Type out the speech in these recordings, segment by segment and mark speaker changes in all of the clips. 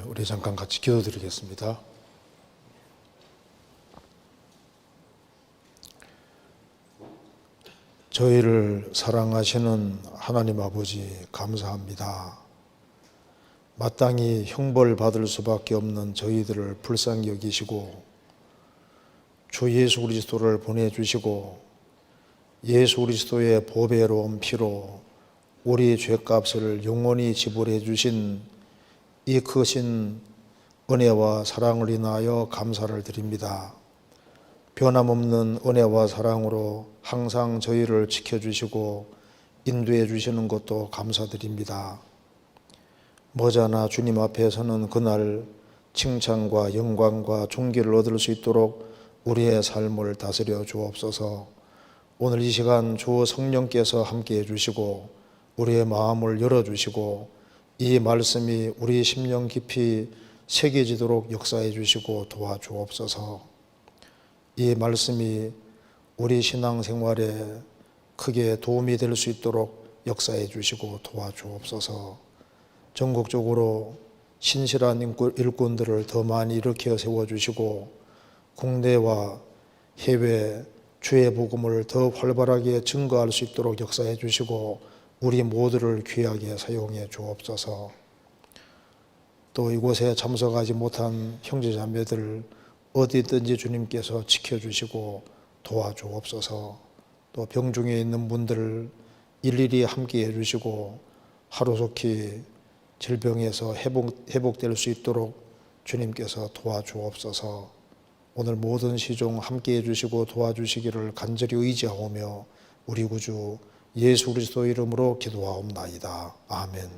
Speaker 1: 우리 잠깐 같이 기도드리겠습니다. 저희를 사랑하시는 하나님 아버지 감사합니다. 마땅히 형벌 받을 수밖에 없는 저희들을 불쌍히 여기시고 주 예수 그리스도를 보내주시고 예수 그리스도의 보배로운 피로 우리 죄값을 영원히 지불해 주신 이 크신 은혜와 사랑을 인하여 감사를 드립니다. 변함없는 은혜와 사랑으로 항상 저희를 지켜주시고 인도해 주시는 것도 감사드립니다. 머지않아 주님 앞에서는 그날 칭찬과 영광과 존귀를 얻을 수 있도록 우리의 삶을 다스려 주옵소서. 오늘 이 시간 주 성령께서 함께해 주시고 우리의 마음을 열어주시고 이 말씀이 우리 심령 깊이 새겨지도록 역사해 주시고 도와주옵소서. 이 말씀이 우리 신앙생활에 크게 도움이 될 수 있도록 역사해 주시고 도와주옵소서. 전국적으로 신실한 일꾼들을 더 많이 일으켜 세워주시고 국내와 해외 주의 복음을 더 활발하게 증거할 수 있도록 역사해 주시고 우리 모두를 귀하게 사용해 주옵소서. 또 이곳에 참석하지 못한 형제자매들 어디든지 주님께서 지켜주시고 도와주옵소서. 또 병중에 있는 분들을 일일이 함께해 주시고 하루속히 질병에서 회복될 수 있도록 주님께서 도와주옵소서. 오늘 모든 시종 함께해 주시고 도와주시기를 간절히 의지하오며 우리 구주 예수 그리스도 이름으로 기도하옵나이다. 아멘.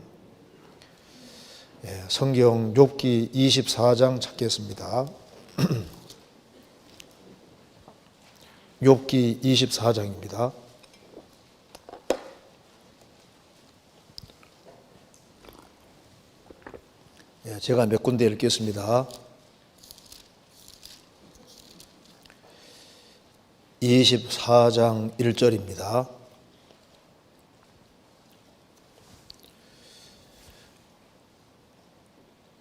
Speaker 1: 성경 욥기 24장 찾겠습니다. 욥기 24장입니다. 제가 몇 군데 읽겠습니다. 24장 1절입니다.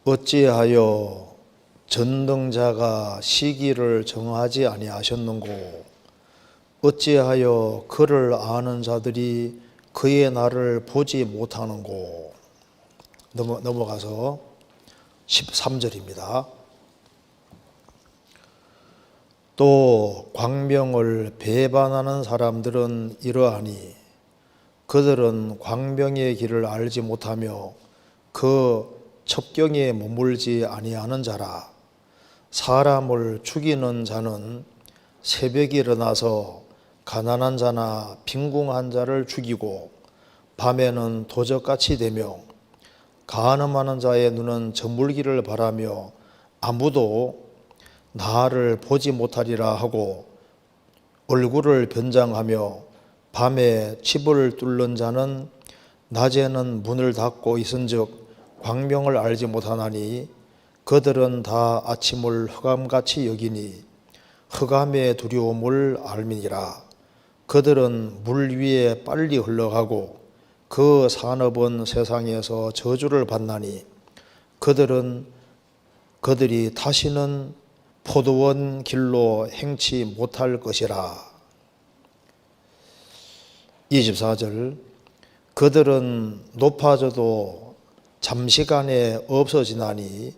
Speaker 1: 어찌하여 전능자가 시기를 정하지 아니하셨는고 어찌하여 그를 아는 자들이 그의 날을 보지 못하는고. 넘어가서 13절입니다. 또 광명을 배반하는 사람들은 이러하니 그들은 광명의 길을 알지 못하며 그 첩경에 머물지 아니하는 자라. 사람을 죽이는 자는 새벽에 일어나서 가난한 자나 빈궁한 자를 죽이고 밤에는 도적같이 되며 간음하는 자의 눈은 저물기를 바라며 아무도 나를 보지 못하리라 하고 얼굴을 변장하며 밤에 집을 뚫는 자는 낮에는 문을 닫고 있은즉 광명을 알지 못하나니 그들은 다 아침을 흑암같이 여기니 흑암의 두려움을 알미니라. 그들은 물 위에 빨리 흘러가고 그 산업은 세상에서 저주를 받나니 그들이 다시는 포도원 길로 행치 못할 것이라. 24절 그들은 높아져도 잠시간에 없어지나니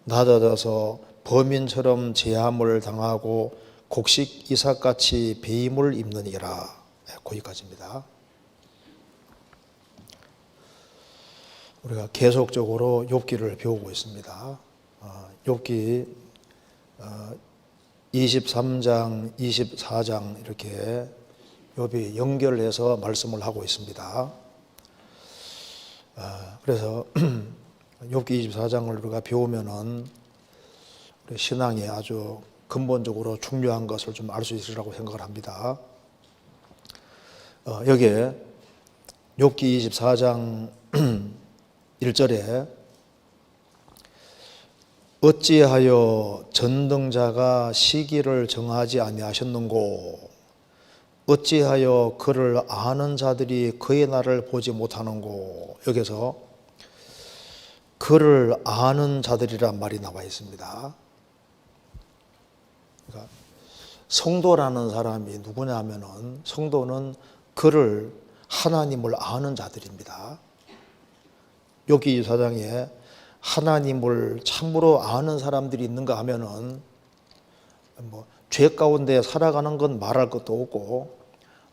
Speaker 1: 낮아져서 범인처럼 제함을 당하고 곡식 이삭같이 배임을 입느니라. 거기까지입니다. 우리가 계속적으로 욥기를 배우고 있습니다. 욥기 23장, 24장 이렇게 욥이 연결해서 말씀을 하고 있습니다. 그래서 욥기 24장을 우리가 배우면은 우리 신앙에 아주 근본적으로 중요한 것을 좀 알 수 있으리라고 생각을 합니다. 여기에 욥기 24장 1절에 어찌하여 전능자가 시기를 정하지 아니하셨는고 어찌하여 그를 아는 자들이 그의 날을 보지 못하는고. 여기서 그를 아는 자들이란 말이 나와 있습니다. 그러니까 성도라는 사람이 누구냐 하면은 성도는 그를 하나님을 아는 자들입니다. 욥기 24장에 하나님을 참으로 아는 사람들이 있는가 하면은 죄 가운데 살아가는 건 말할 것도 없고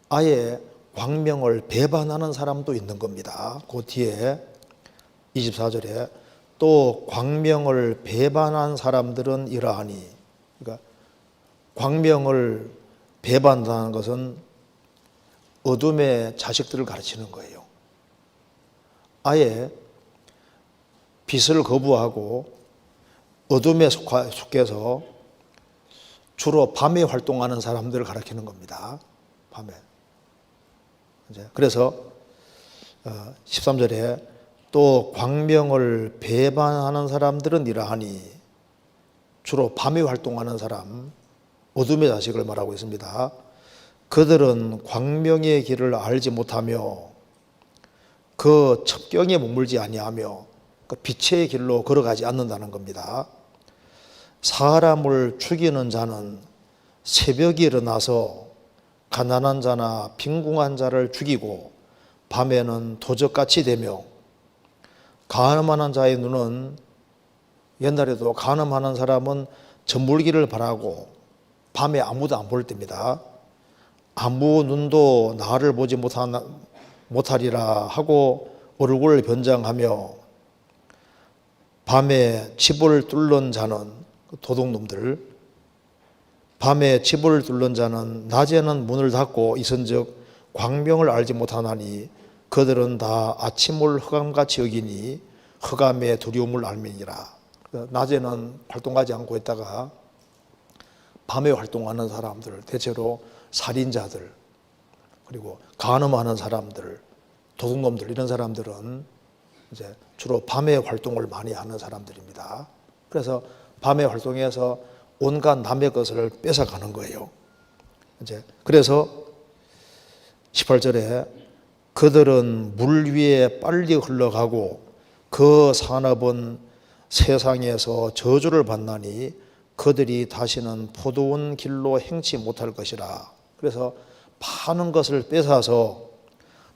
Speaker 1: 아예 광명을 배반하는 사람도 있는 겁니다. 그 뒤에 24절에 또 광명을 배반한 사람들은 이러하니, 그러니까 광명을 배반하는 것은 어둠의 자식들을 가르치는 거예요. 아예 빛을 거부하고 어둠에 속해서 주로 밤에 활동하는 사람들을 가리키는 겁니다. 밤에. 그래서 13절에 또 광명을 배반하는 사람들은 이러하니, 주로 밤에 활동하는 사람, 어둠의 자식을 말하고 있습니다. 그들은 광명의 길을 알지 못하며 그 첩경에 머물지 아니하며 그 빛의 길로 걸어가지 않는다는 겁니다. 사람을 죽이는 자는 새벽에 일어나서 가난한 자나 빈궁한 자를 죽이고 밤에는 도적같이 되며, 간음하는 자의 눈은, 옛날에도 간음하는 사람은 저물기를 바라고 밤에 아무도 안 볼 때입니다. 아무 눈도 나를 보지 못하리라 하고 얼굴을 변장하며, 밤에 집을 뚫는 자는, 도둑놈들, 밤에 집을 뚫는 자는 낮에는 문을 닫고 있은즉 광명을 알지 못하나니 그들은 다 아침을 흑암같이 여기니 흑암의 두려움을 알미니라. 낮에는 활동하지 않고 있다가 밤에 활동하는 사람들, 대체로 살인자들, 그리고 간음하는 사람들, 도둑놈들, 이런 사람들은 이제 주로 밤에 활동을 많이 하는 사람들입니다. 그래서 밤에 활동해서 온갖 남의 것을 뺏어가는 거예요. 그래서 18절에 그들은 물 위에 빨리 흘러가고 그 산업은 세상에서 저주를 받나니 그들이 다시는 포도원 길로 행치 못할 것이라. 그래서 많은 것을 뺏어서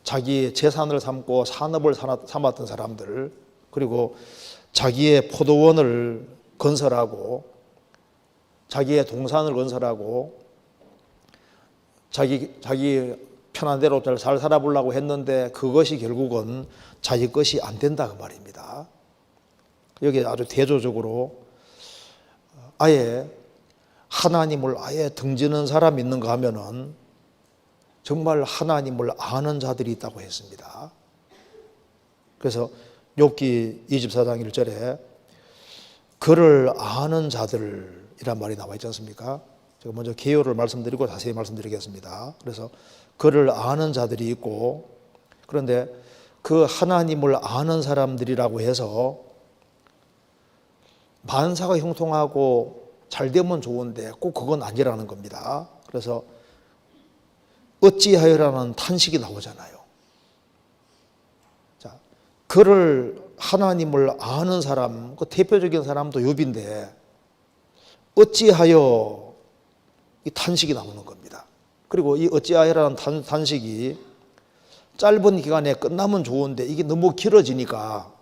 Speaker 1: 자기 재산을 삼고 산업을 삼았던 사람들, 그리고 자기의 포도원을 건설하고 자기의 동산을 건설하고 자기 편한 대로 잘 살아보려고 했는데 그것이 결국은 자기 것이 안 된다, 그 말입니다. 여기 아주 대조적으로 아예 하나님을 아예 등지는 사람이 있는가 하면은 정말 하나님을 아는 자들이 있다고 했습니다. 그래서 욥기 24장 1절에 그를 아는 자들이란 말이 나와 있지 않습니까? 제가 먼저 개요를 말씀드리고 자세히 말씀드리겠습니다. 그래서 그를 아는 자들이 있고, 그런데 그 하나님을 아는 사람들이라고 해서 만사가 형통하고 잘 되면 좋은데 꼭 그건 아니라는 겁니다. 그래서 어찌하여라는 탄식이 나오잖아요. 자, 그를 하나님을 아는 사람, 그 대표적인 사람도 욥인데 어찌하여 이 탄식이 나오는 겁니다. 그리고 이 어찌하여라는 탄식이 짧은 기간에 끝나면 좋은데 이게 너무 길어지니까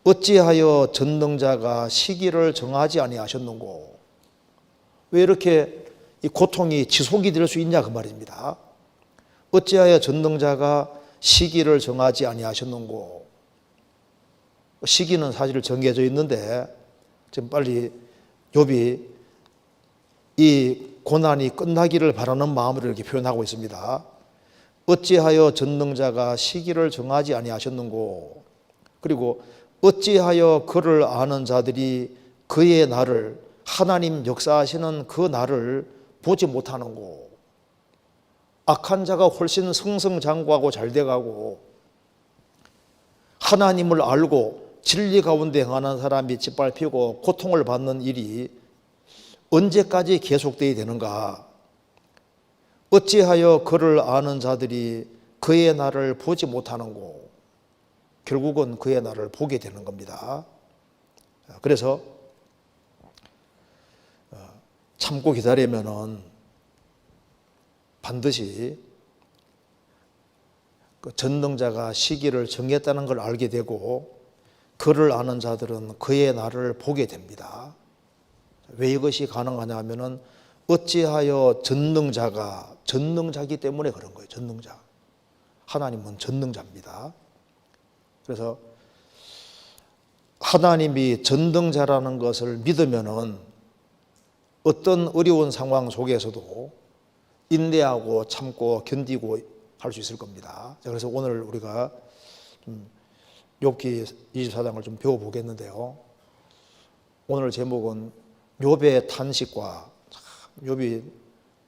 Speaker 1: 어찌하여 전능자가 시기를 정하지 아니하셨는고, 왜 이렇게 이 고통이 지속이 될 수 있냐, 그 말입니다. 어찌하여 전능자가 시기를 정하지 아니하셨는고. 시기는 사실 정해져 있는데 지금 빨리 욥이 이 고난이 끝나기를 바라는 마음을 이렇게 표현하고 있습니다. 어찌하여 전능자가 시기를 정하지 아니하셨는고. 그리고 어찌하여 그를 아는 자들이 그의 날을, 하나님 역사하시는 그 날을 보지 못하는고. 악한 자가 훨씬 승승장구하고 잘 돼가고 하나님을 알고 진리 가운데 행하는 사람이 짓밟히고 고통을 받는 일이 언제까지 계속되어야 되는가. 어찌하여 그를 아는 자들이 그의 날을 보지 못하는고. 결국은 그의 날을 보게 되는 겁니다. 그래서 참고 기다리면은 반드시 그 전능자가 시기를 정했다는 걸 알게 되고 그를 아는 자들은 그의 날을 보게 됩니다. 왜 이것이 가능하냐 하면은 어찌하여 전능자기 때문에 그런 거예요. 전능자. 하나님은 전능자입니다. 그래서 하나님이 전능자라는 것을 믿으면은 어떤 어려운 상황 속에서도 인내하고 참고 견디고 할 수 있을 겁니다. 그래서 오늘 우리가 욥기 24장을 좀 배워보겠는데요. 오늘 제목은 욥의 탄식과, 욥이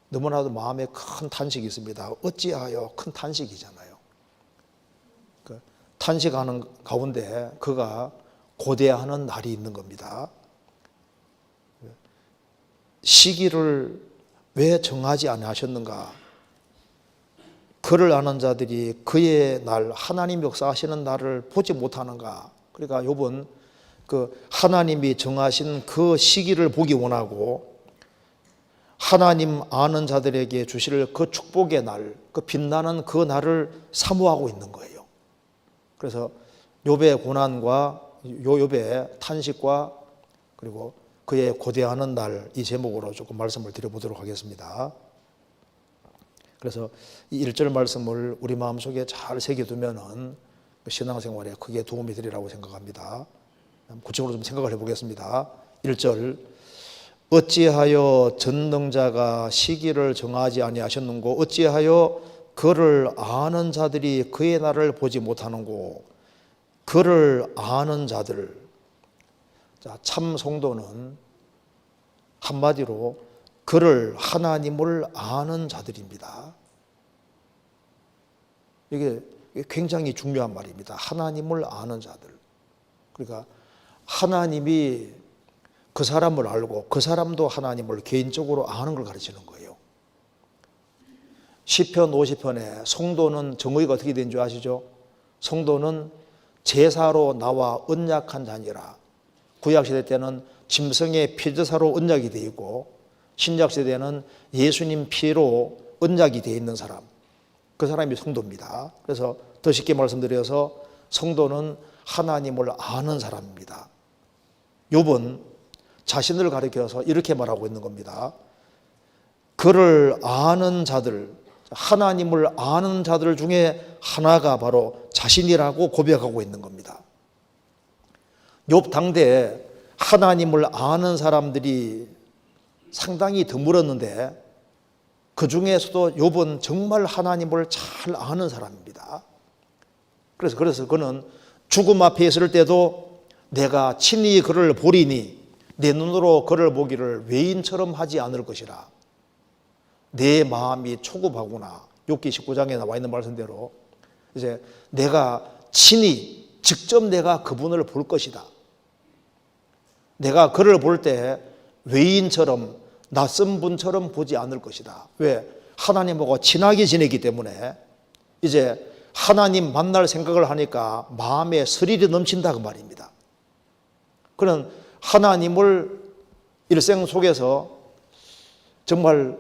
Speaker 1: 너무나도 마음에 큰 탄식이 있습니다. 어찌하여 큰 탄식이잖아요. 그 탄식하는 가운데 그가 고대하는 날이 있는 겁니다. 시기를 왜 정하지 않으셨는가? 그를 아는 자들이 그의 날, 하나님 역사하시는 날을 보지 못하는가? 그러니까 욥은 그 하나님이 정하신 그 시기를 보기 원하고 하나님 아는 자들에게 주실 그 축복의 날, 그 빛나는 그 날을 사모하고 있는 거예요. 그래서 욥의 고난과 욥의 탄식과 그리고 그의 고대하는 날, 이 제목으로 조금 말씀을 드려보도록 하겠습니다. 그래서 이 1절 말씀을 우리 마음속에 잘 새겨두면은 신앙생활에 크게 도움이 되리라고 생각합니다. 구체적으로 좀 생각을 해보겠습니다. 1절, 어찌하여 전능자가 시기를 정하지 아니하셨는고 어찌하여 그를 아는 자들이 그의 날을 보지 못하는고. 그를 아는 자들. 자, 참 성도는 한마디로 그를, 하나님을 아는 자들입니다. 이게 굉장히 중요한 말입니다. 하나님을 아는 자들. 그러니까 하나님이 그 사람을 알고 그 사람도 하나님을 개인적으로 아는 걸 가르치는 거예요. 시편 50편에 성도는 정의가 어떻게 된 줄 아시죠? 성도는 제사로 나와 언약한 자니라. 구약시대 때는 짐승의 피제사로 언약이 되어 있고 신약시대는 예수님 피로 언약이 되어 있는 사람, 그 사람이 성도입니다. 그래서 더 쉽게 말씀드려서 성도는 하나님을 아는 사람입니다. 욥은 자신을 가리켜서 이렇게 말하고 있는 겁니다. 그를 아는 자들, 하나님을 아는 자들 중에 하나가 바로 자신이라고 고백하고 있는 겁니다. 욥 당대에 하나님을 아는 사람들이 상당히 드물었는데 그 중에서도 욥은 정말 하나님을 잘 아는 사람입니다. 그래서 그는 죽음 앞에 있을 때도 내가 친히 그를 보리니 내 눈으로 그를 보기를 외인처럼 하지 않을 것이라. 내 마음이 초급하구나. 욥기 19장에 나와 있는 말씀대로 이제 내가 친히 직접 내가 그분을 볼 것이다. 내가 그를 볼 때 외인처럼 낯선 분처럼 보지 않을 것이다. 왜? 하나님하고 친하게 지내기 때문에 이제 하나님 만날 생각을 하니까 마음에 스릴이 넘친다 그 말입니다. 그는 하나님을 일생 속에서 정말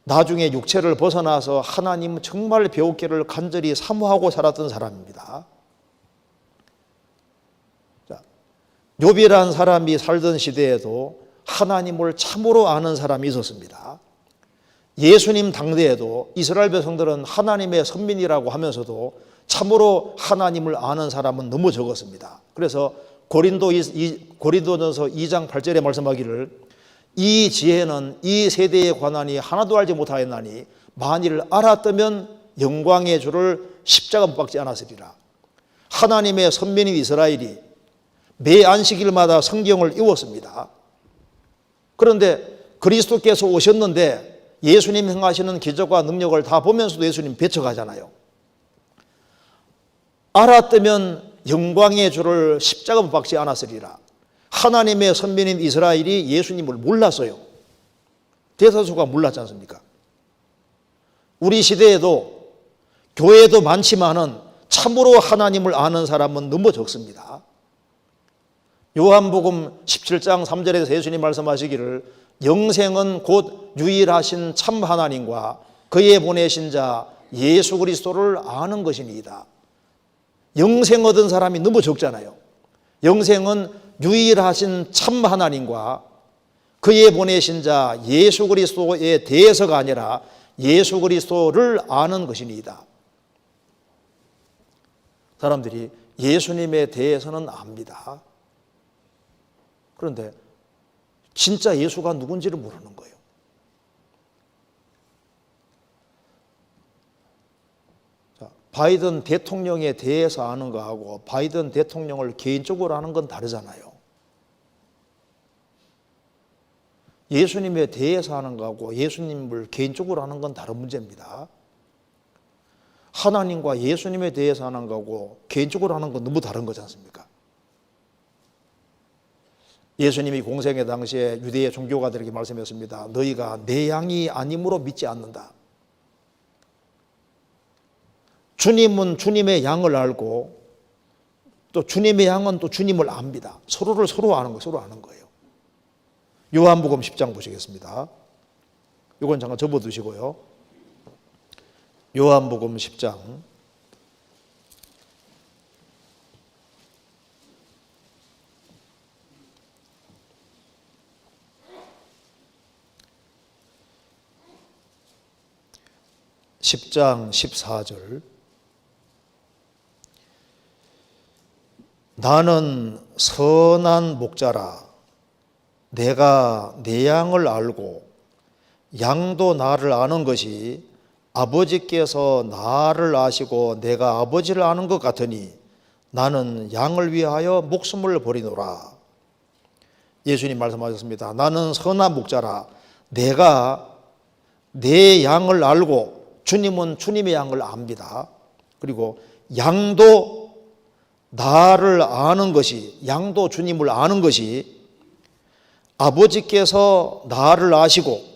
Speaker 1: 나중에 육체를 벗어나서 하나님 정말 배우기를 간절히 사모하고 살았던 사람입니다. 자, 욥이라는 사람이 살던 시대에도 하나님을 참으로 아는 사람이 있었습니다. 예수님 당대에도 이스라엘 백성들은 하나님의 선민이라고 하면서도 참으로 하나님을 아는 사람은 너무 적었습니다. 그래서 고린도전서 2장 8절에 말씀하기를 이 지혜는 이 세대의 관한이 하나도 알지 못하였나니 만일 알았다면 영광의 주를 십자가 못 박지 않았으리라. 하나님의 선민인 이스라엘이 매 안식일마다 성경을 읽었습니다. 그런데 그리스도께서 오셨는데 예수님 행하시는 기적과 능력을 다 보면서도 예수님 배척하잖아요. 알았다면 영광의 주를 십자가 못 박지 않았으리라. 하나님의 선민인 이스라엘이 예수님을 몰랐어요. 대다수가 몰랐지 않습니까? 우리 시대에도 교회도 많지만은 참으로 하나님을 아는 사람은 너무 적습니다. 요한복음 17장 3절에서 예수님 말씀하시기를 영생은 곧 유일하신 참 하나님과 그의 보내신 자 예수 그리스도를 아는 것이니이다. 영생 얻은 사람이 너무 적잖아요. 영생은 유일하신 참 하나님과 그의 보내신 자 예수 그리스도에 대해서가 아니라 예수 그리스도를 아는 것이니이다. 사람들이 예수님에 대해서는 압니다. 그런데 진짜 예수가 누군지를 모르는 거예요. 자, 바이든 대통령에 대해서 아는 거하고 바이든 대통령을 개인적으로 아는 건 다르잖아요. 예수님에 대해서 아는 거하고 예수님을 개인적으로 아는 건 다른 문제입니다. 하나님과 예수님에 대해서 아는 거하고 개인적으로 아는 건 너무 다른 거지 않습니까? 예수님이 공생의 당시에 유대의 종교가들에게 말씀했습니다. 너희가 내 양이 아님으로 믿지 않는다. 주님은 주님의 양을 알고 또 주님의 양은 또 주님을 압니다. 서로를 서로 아는 거예요. 요한복음 10장 보시겠습니다. 이건 잠깐 접어두시고요. 요한복음 10장 10장 14절 나는 선한 목자라 내가 내 양을 알고 양도 나를 아는 것이 아버지께서 나를 아시고 내가 아버지를 아는 것 같으니 나는 양을 위하여 목숨을 버리노라. 예수님 말씀하셨습니다. 나는 선한 목자라 내가 내 양을 알고 주님은 주님의 양을 압니다. 그리고 양도 나를 아는 것이 양도 주님을 아는 것이 아버지께서 나를 아시고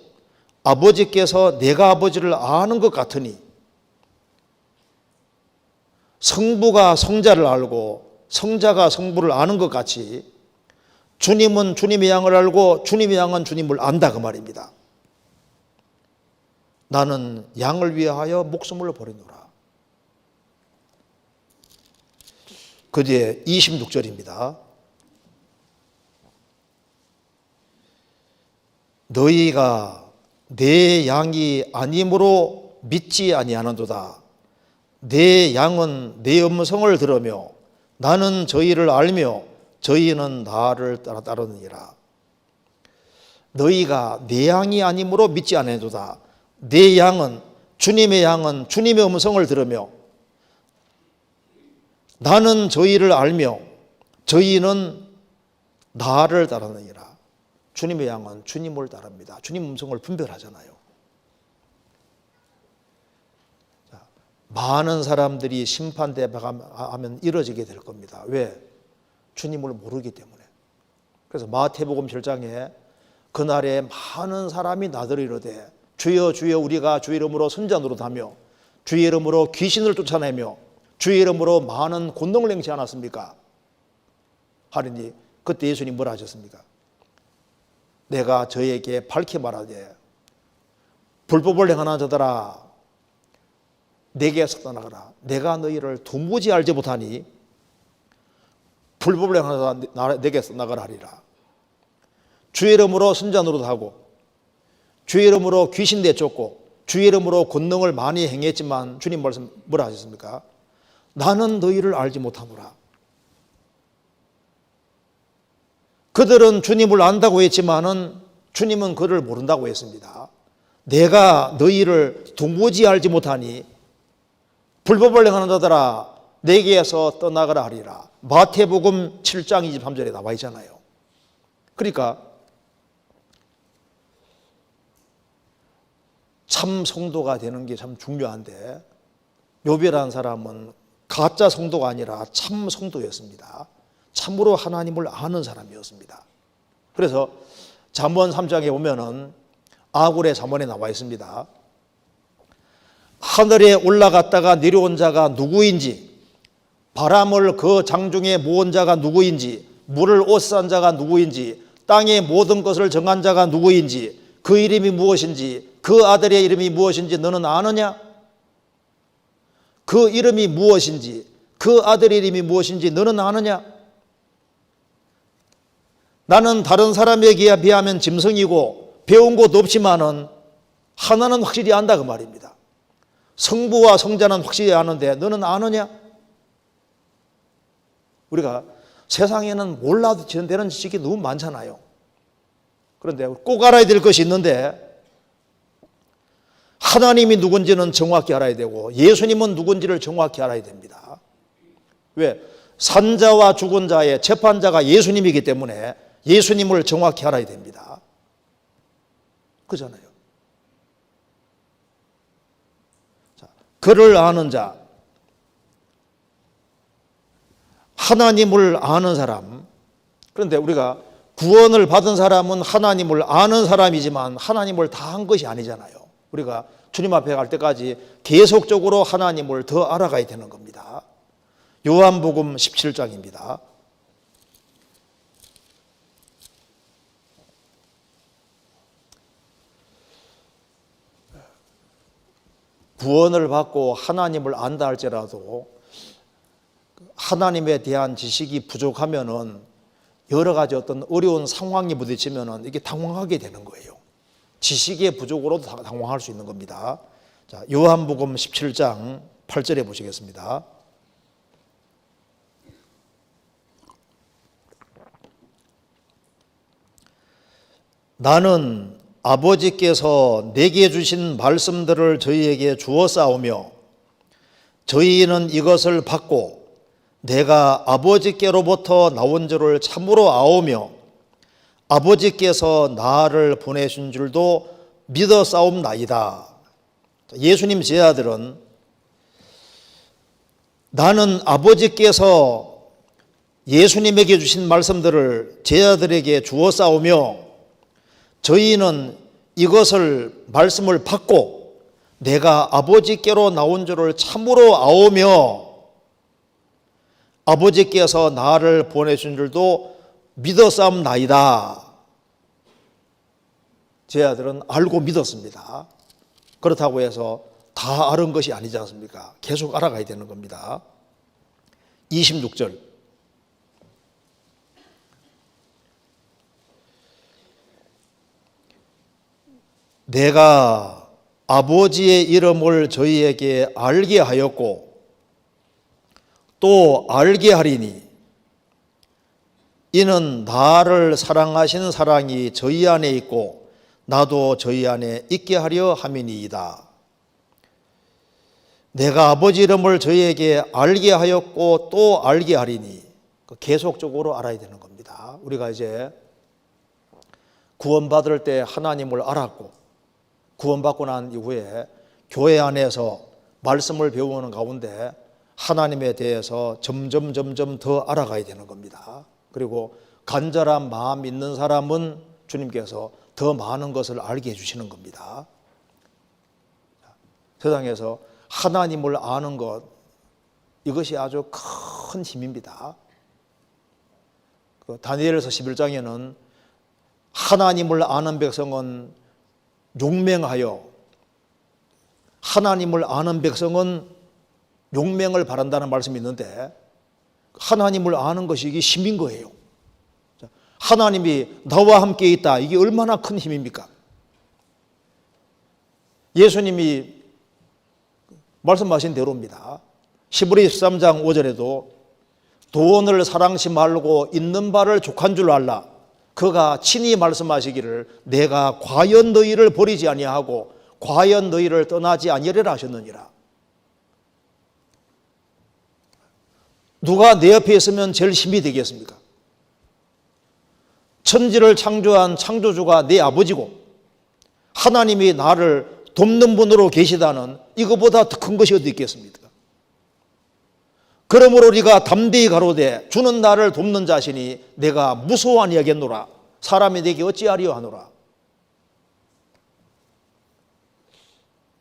Speaker 1: 아버지께서 내가 아버지를 아는 것 같으니 성부가 성자를 알고 성자가 성부를 아는 것 같이 주님은 주님의 양을 알고 주님의 양은 주님을 안다 그 말입니다. 나는 양을 위하여 목숨을 버리노라. 그 뒤에 26절입니다. 너희가 내 양이 아님으로 믿지 아니하는도다. 내 양은 내 음성을 들으며 나는 저희를 알며 저희는 나를 따르느니라. 너희가 내 양이 아님으로 믿지 아니하는도다. 내 양은 주님의 음성을 들으며 나는 저희를 알며 저희는 나를 따르느니라. 주님의 양은 주님을 따릅니다. 주님 음성을 분별하잖아요. 자, 많은 사람들이 심판대에 가면 이뤄지게 될 겁니다. 왜? 주님을 모르기 때문에. 그래서 마태복음 7장에 그날에 많은 사람이 나더러 이르되 주여 주여 우리가 주의 이름으로 선자 노릇하며 주의 이름으로 귀신을 쫓아내며 주의 이름으로 많은 권능을 행치 않았습니까? 하리니 그때 예수님 뭐라 하셨습니까? 내가 저에게 밝히 말하되 불법을 행하는 자들아 내게서 떠나가라. 내가 너희를 도무지 알지 못하니 불법을 행하는 자들아 내게서 떠나가라 하리라. 주의 이름으로 선자 노릇하고 주의 이름으로 귀신 내쫓고 주의 이름으로 권능을 많이 행했지만 주님 말씀 뭐라 하셨습니까? 나는 너희를 알지 못하노라. 그들은 주님을 안다고 했지만은 주님은 그를 모른다고 했습니다. 내가 너희를 도무지 알지 못하니 불법을 행하는 자들아 내게서 떠나가라 하리라. 마태복음 7장 23절에 나와 있잖아요. 그러니까 참 성도가 되는 게 참 중요한데 욥이라는 사람은 가짜 성도가 아니라 참 성도였습니다. 참으로 하나님을 아는 사람이었습니다. 그래서 잠언 3장에 보면은 아굴의 잠언에 나와 있습니다. 하늘에 올라갔다가 내려온 자가 누구인지 바람을 그 장중에 모은 자가 누구인지, 물을 옷산 자가 누구인지, 땅의 모든 것을 정한 자가 누구인지, 그 이름이 무엇인지, 그 아들의 이름이 무엇인지 너는 아느냐? 그 이름이 무엇인지, 그 아들의 이름이 무엇인지 너는 아느냐? 나는 다른 사람에게 비하면 짐승이고 배운 것도 없지만은 하나는 확실히 안다 그 말입니다. 성부와 성자는 확실히 아는데 너는 아느냐? 우리가 세상에는 몰라도 되는 지식이 너무 많잖아요. 그런데 꼭 알아야 될 것이 있는데 하나님이 누군지는 정확히 알아야 되고 예수님은 누군지를 정확히 알아야 됩니다. 왜? 산자와 죽은 자의 재판자가 예수님이기 때문에 예수님을 정확히 알아야 됩니다. 그잖아요. 자, 그를 아는 자, 하나님을 아는 사람. 그런데 우리가 구원을 받은 사람은 하나님을 아는 사람이지만 하나님을 다 한 것이 아니잖아요. 우리가 주님 앞에 갈 때까지 계속적으로 하나님을 더 알아가야 되는 겁니다. 요한복음 17장입니다. 구원을 받고 하나님을 안다 할지라도 하나님에 대한 지식이 부족하면은 여러 가지 어떤 어려운 상황이 부딪히면은 이게 당황하게 되는 거예요. 지식의 부족으로도 당황할 수 있는 겁니다. 자, 요한복음 17장 8절에 보시겠습니다. 나는 아버지께서 내게 주신 말씀들을 저희에게 주었사오며 저희는 이것을 받고 내가 아버지께로부터 나온 줄을 참으로 아오며 아버지께서 나를 보내신 줄도 믿어 싸움나이다. 예수님 제자들은 나는 아버지께서 예수님에게 주신 말씀들을 제자들에게 주어 싸우며 저희는 이것을 말씀을 받고 내가 아버지께로 나온 줄을 참으로 아오며 아버지께서 나를 보내신 줄도 믿어 싸움나이다. 제자들은 알고 믿었습니다. 그렇다고 해서 다 아는 것이 아니지 않습니까? 계속 알아가야 되는 겁니다. 26절. 내가 아버지의 이름을 저희에게 알게 하였고 또 알게 하리니 이는 나를 사랑하신 사랑이 저희 안에 있고 나도 저희 안에 있게 하려 함이니이다. 내가 아버지 이름을 저희에게 알게 하였고 또 알게 하리니 계속적으로 알아야 되는 겁니다. 우리가 이제 구원받을 때 하나님을 알았고 구원받고 난 이후에 교회 안에서 말씀을 배우는 가운데 하나님에 대해서 점점 더 알아가야 되는 겁니다. 그리고 간절한 마음 있는 사람은 주님께서 더 많은 것을 알게 해주시는 겁니다. 세상에서 하나님을 아는 것, 이것이 아주 큰 힘입니다. 다니엘서 11장에는 하나님을 아는 백성은 용맹하여 하나님을 아는 백성은 용맹을 바란다는 말씀이 있는데 하나님을 아는 것이 이게 힘인 거예요. 하나님이 나와 함께 있다. 이게 얼마나 큰 힘입니까? 예수님이 말씀하신 대로입니다. 히브리 13장 5절에도 돈을 사랑시 말고 있는 바를 족한 줄 알라. 그가 친히 말씀하시기를 내가 과연 너희를 버리지 아니하고 과연 너희를 떠나지 아니하리라 하셨느니라. 누가 내 옆에 있으면 제일 힘이 되겠습니까? 천지를 창조한 창조주가 내 아버지고 하나님이 나를 돕는 분으로 계시다는 이거보다 더 큰 것이 어디 있겠습니까? 그러므로 우리가 담대히 가로되 주는 나를 돕는 자신이 내가 무서워하니 하겠노라. 사람이 내게 어찌하리요 하노라.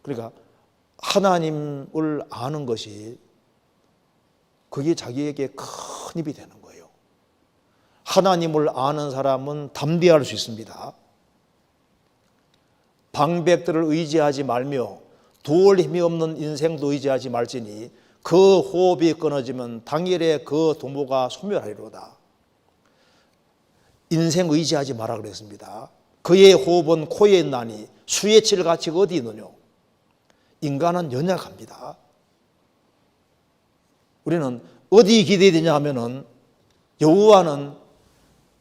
Speaker 1: 그러니까 하나님을 아는 것이 그게 자기에게 큰 힘이 되는 거예요. 하나님을 아는 사람은 담대할 수 있습니다. 방백들을 의지하지 말며 도울 힘이 없는 인생도 의지하지 말지니 그 호흡이 끊어지면 당일에 그 도모가 소멸하리로다. 인생 의지하지 마라 그랬습니다. 그의 호흡은 코에 있나니 수에 칠 가치가 어디 있느냐. 인간은 연약합니다. 우리는 어디 기대야 되냐 하면은 여호와는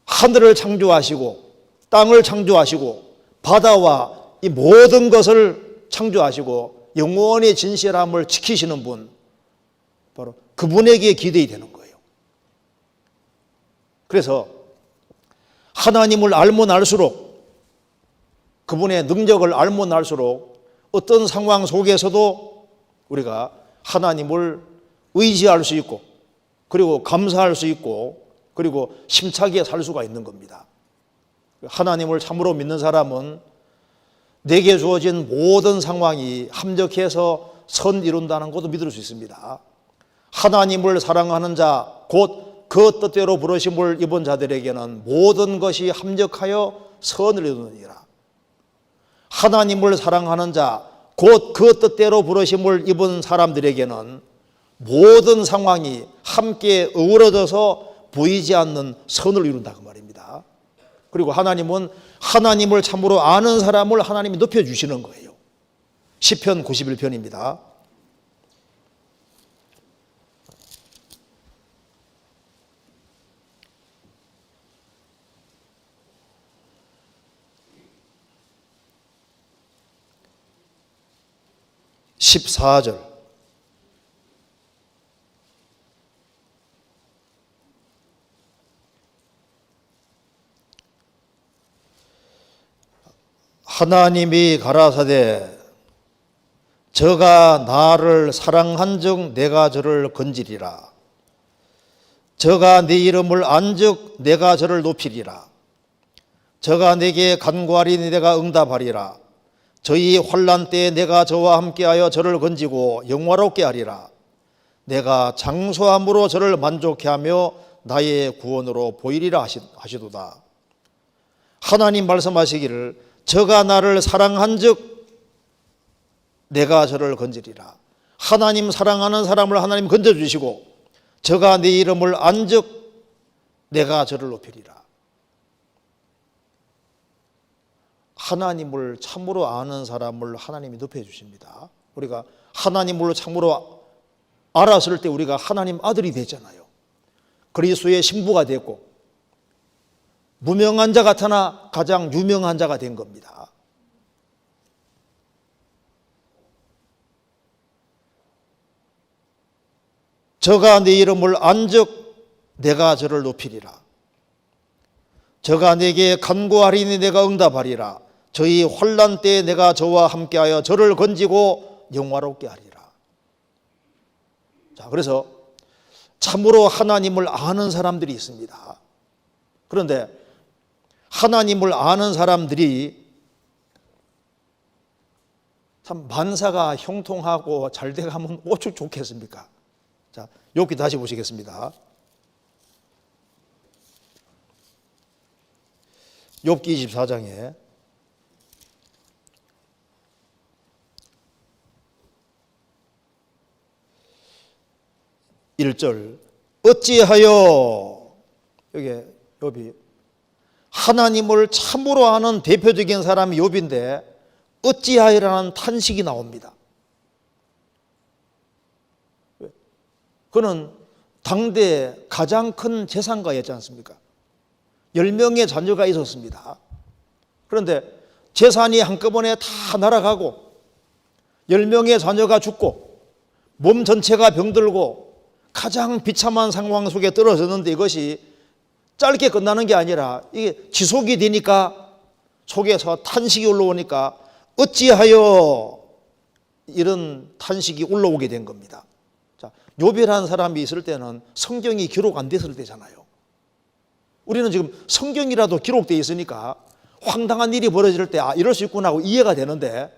Speaker 1: 하늘을 창조하시고 땅을 창조하시고 바다와 이 모든 것을 창조하시고 영원히 진실함을 지키시는 분, 바로 그분에게 기대야 되는 거예요. 그래서 하나님을 알면 알수록, 그분의 능력을 알면 알수록 어떤 상황 속에서도 우리가 하나님을 의지할 수 있고, 그리고 감사할 수 있고, 그리고 심차게 살 수가 있는 겁니다. 하나님을 참으로 믿는 사람은 내게 주어진 모든 상황이 합력해서 선 이룬다는 것도 믿을 수 있습니다. 하나님을 사랑하는 자, 곧 그 뜻대로 부르심을 입은 자들에게는 모든 것이 합력하여 선을 이루느니라. 하나님을 사랑하는 자, 곧 그 뜻대로 부르심을 입은 사람들에게는 모든 상황이 함께 어우러져서 보이지 않는 선을 이룬다 그 말입니다. 그리고 하나님은 하나님을 참으로 아는 사람을 하나님이 높여주시는 거예요. 시편 91편입니다. 14절. 하나님이 가라사대 저가 나를 사랑한즉 내가 저를 건지리라. 저가 내 이름을 안즉 내가 저를 높이리라. 저가 내게 간구하리니 내가 응답하리라. 저희 환난 때에 내가 저와 함께하여 저를 건지고 영화롭게 하리라. 내가 장수함으로 저를 만족해 하며 나의 구원으로 보이리라 하시도다. 하나님 말씀하시기를 저가 나를 사랑한즉 내가 저를 건지리라. 하나님 사랑하는 사람을 하나님 건져주시고 저가 내 이름을 안즉 내가 저를 높이리라. 하나님을 참으로 아는 사람을 하나님이 높여주십니다. 우리가 하나님을 참으로 알았을 때 우리가 하나님 아들이 됐잖아요. 그리스도의 신부가 됐고 무명한 자 같으나 가장 유명한 자가 된 겁니다. 저가 내 이름을 안즉 내가 저를 높이리라. 저가 내게 간구하리니 내가 응답하리라. 저희 환난 때에 내가 저와 함께하여 저를 건지고 영화롭게 하리라. 자, 그래서 참으로 하나님을 아는 사람들이 있습니다. 그런데 하나님을 아는 사람들이 참 만사가 형통하고 잘 돼가면 어찌 좋겠습니까? 자, 욥기 다시 보시겠습니다. 욥기 24장에 1절 어찌하여, 여기 욥이 하나님을 참으로 아는 대표적인 사람이 욥인데 어찌하여라는 탄식이 나옵니다. 그는 당대 가장 큰 재산가였지 않습니까? 10명의 자녀가 있었습니다. 그런데 재산이 한꺼번에 다 날아가고 10명의 자녀가 죽고 몸 전체가 병들고 가장 비참한 상황 속에 떨어졌는데 이것이 짧게 끝나는 게 아니라 이게 지속이 되니까 속에서 탄식이 올라오니까 어찌하여 이런 탄식이 올라오게 된 겁니다. 자, 욥이라는 사람이 있을 때는 성경이 기록 안 됐을 때잖아요. 우리는 지금 성경이라도 기록되어 있으니까 황당한 일이 벌어질 때 이럴 수 있구나 하고 이해가 되는데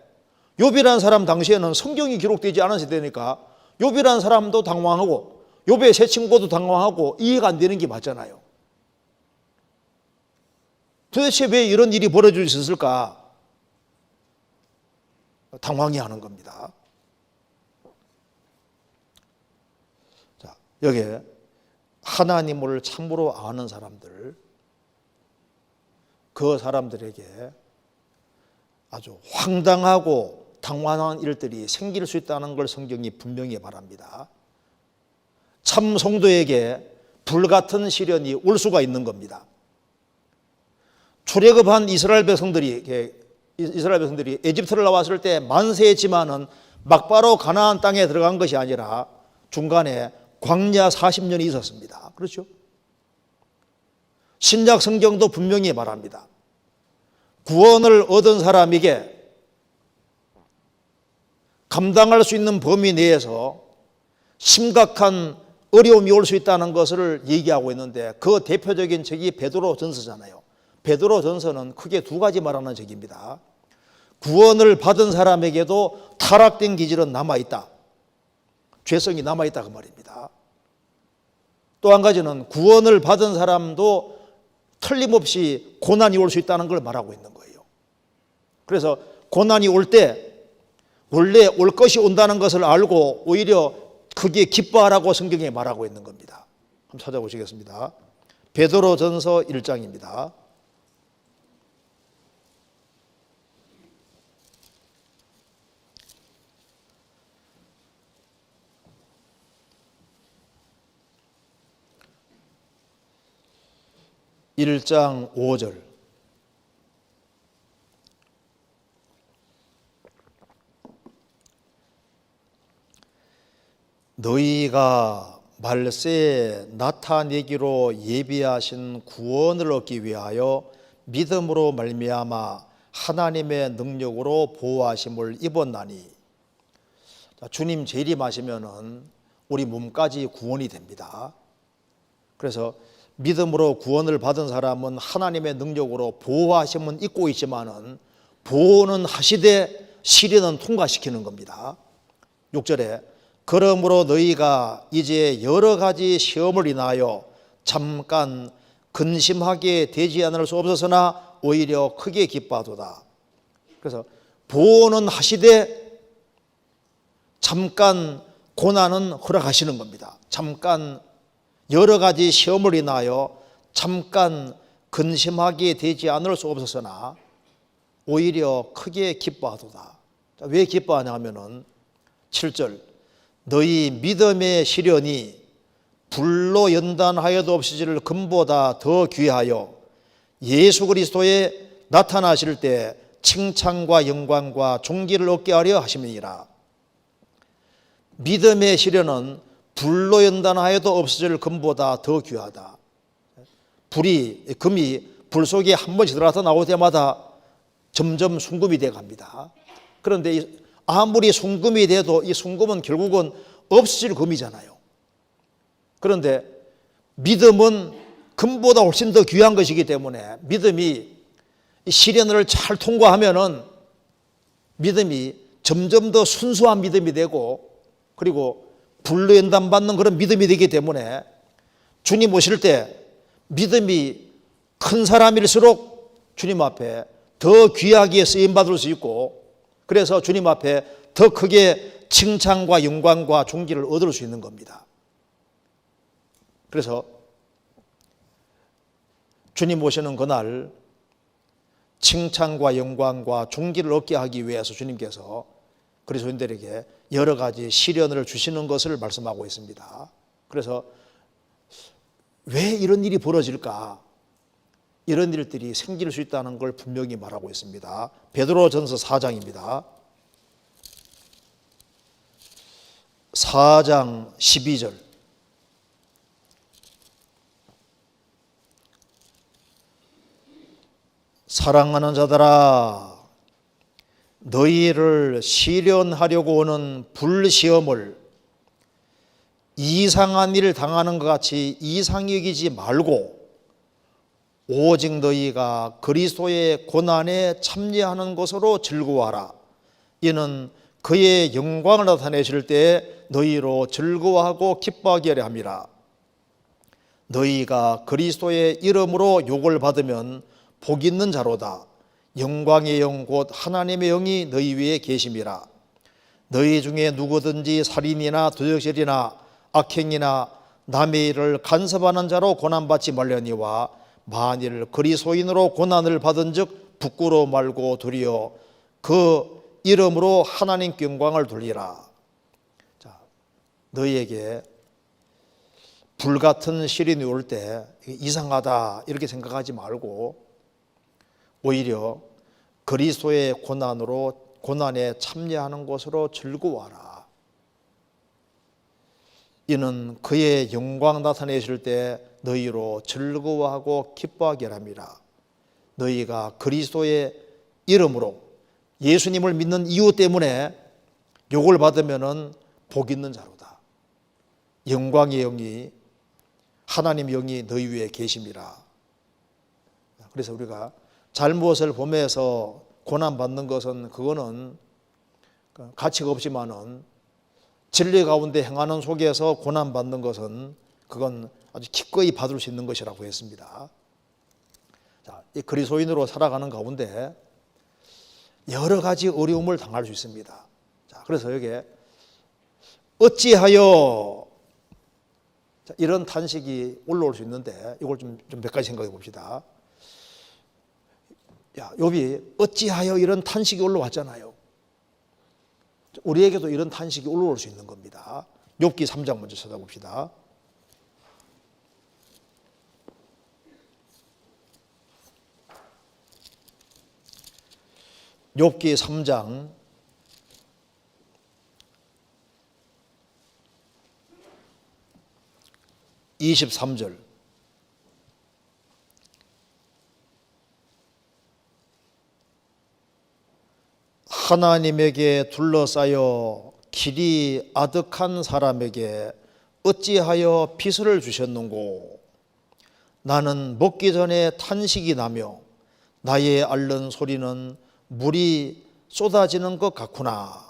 Speaker 1: 욥이라는 사람 당시에는 성경이 기록되지 않았을 때니까 욥이라는 사람도 당황하고 욥의 세 친구도 당황하고 이해가 안 되는 게 맞잖아요. 도대체 왜 이런 일이 벌어질 수 있을까? 당황해 하는 겁니다. 자, 여기에 하나님을 참으로 아는 사람들, 그 사람들에게 아주 황당하고 당황한 일들이 생길 수 있다는 걸 성경이 분명히 말합니다. 참 성도에게 불같은 시련이 올 수가 있는 겁니다. 출애굽한 이스라엘 백성들이 에집트를 나왔을 때 만세했지만은 막바로 가나안 땅에 들어간 것이 아니라 중간에 광야 40년이 있었습니다. 그렇죠? 신약 성경도 분명히 말합니다. 구원을 얻은 사람에게 감당할 수 있는 범위 내에서 심각한 어려움이 올 수 있다는 것을 얘기하고 있는데, 그 대표적인 책이 베드로 전서잖아요. 베드로 전서는 크게 두 가지 말하는 책입니다. 구원을 받은 사람에게도 타락된 기질은 남아있다, 죄성이 남아있다 그 말입니다. 또 한 가지는 구원을 받은 사람도 틀림없이 고난이 올 수 있다는 걸 말하고 있는 거예요. 그래서 고난이 올 때 원래 올 것이 온다는 것을 알고 오히려 크게 기뻐하라고 성경에 말하고 있는 겁니다. 한번 찾아보시겠습니다. 베드로 전서 1장입니다. (1장) 5절. 너희가 말세에 나타내기로 예비하신 구원을 얻기 위하여 믿음으로 말미암아 하나님의 능력으로 보호하심을 입었나니. 주님 재림하시면은 우리 몸까지 구원이 됩니다. 그래서 믿음으로 구원을 받은 사람은 하나님의 능력으로 보호하심은 입고 있지만은 보호는 하시되 시련은 통과시키는 겁니다. 6절에 그러므로 너희가 이제 여러 가지 시험을 인하여 잠깐 근심하게 되지 않을 수 없었으나 오히려 크게 기뻐하도다. 그래서 보호는 하시되 잠깐 고난은 허락하시는 겁니다. 잠깐 여러 가지 시험을 인하여 잠깐 근심하게 되지 않을 수 없었으나 오히려 크게 기뻐하도다. 왜 기뻐하냐 하면은 7절 너희 믿음의 시련이 불로 연단하여도 없어질 금보다 더 귀하여 예수 그리스도에 나타나실 때 칭찬과 영광과 존귀를 얻게 하려 하심이니라. 믿음의 시련은 불로 연단하여도 없어질 금보다 더 귀하다. 금이 불 속에 한 번씩 들어가서 나올 때마다 점점 순금이 되어 갑니다. 그런데 아무리 순금이 돼도 이 순금은 결국은 없어질 금이잖아요. 그런데 믿음은 금보다 훨씬 더 귀한 것이기 때문에 믿음이 시련을 잘 통과하면은 믿음이 점점 더 순수한 믿음이 되고, 그리고 불로 연단받는 그런 믿음이 되기 때문에 주님 오실 때 믿음이 큰 사람일수록 주님 앞에 더 귀하게 쓰임받을 수 있고, 그래서 주님 앞에 더 크게 칭찬과 영광과 존귀를 얻을 수 있는 겁니다. 그래서 주님 오시는 그날 칭찬과 영광과 존귀를 얻게 하기 위해서 주님께서 그리스도인들에게 여러 가지 시련을 주시는 것을 말씀하고 있습니다. 그래서 왜 이런 일이 벌어질까? 이런 일들이 생길 수 있다는 걸 분명히 말하고 있습니다. 베드로전서 4장입니다. 4장 12절. 사랑하는 자들아, 너희를 시련하려고 오는 불시험을 이상한 일을 당하는 것 같이 이상히 여기지 말고 오직 너희가 그리스도의 고난에 참여하는 것으로 즐거워하라. 이는 그의 영광을 나타내실 때 너희로 즐거워하고 기뻐하게 하려 함이라. 너희가 그리스도의 이름으로 욕을 받으면 복 있는 자로다. 영광의 영 곧 하나님의 영이 너희 위에 계심이라. 너희 중에 누구든지 살인이나 도적질이나 악행이나 남의 일을 간섭하는 자로 고난받지 말려니와 만일 그리스도인으로 고난을 받은 즉 부끄러워 말고 도리어 그 이름으로 하나님께 영광을 돌리라. 자, 너희에게 불같은 시련이 올 때 이상하다 이렇게 생각하지 말고 오히려 그리스도의 고난에 참여하는 것으로 즐거워하라. 이는 그의 영광 나타내실 때 너희로 즐거워하고 기뻐하게 하리라. 너희가 그리스도의 이름으로 예수님을 믿는 이유 때문에 욕을 받으면 복 있는 자로다. 영광의 영이 하나님의 영이 너희 위에 계심이라. 그래서 우리가 잘못을 범해서 고난받는 것은 그거는 가치가 없지만은 진리 가운데 행하는 속에서 고난받는 것은 그건 아주 기꺼이 받을 수 있는 것이라고 했습니다. 자, 이 그리스도인으로 살아가는 가운데 여러 가지 어려움을 당할 수 있습니다. 자, 그래서 여기에 어찌하여 이런 탄식이 올라올 수 있는데 이걸 좀 몇 가지 생각해 봅시다. 야, 욥이 어찌하여 이런 탄식이 올라왔잖아요. 우리에게도 이런 탄식이 올라올 수 있는 겁니다. 욥기 3장 먼저 찾아봅시다. 욥기 3장 23절. 하나님에게 둘러싸여 길이 아득한 사람에게 어찌하여 비스를 주셨는고. 나는 먹기 전에 탄식이 나며 나의 앓는 소리는 물이 쏟아지는 것 같구나.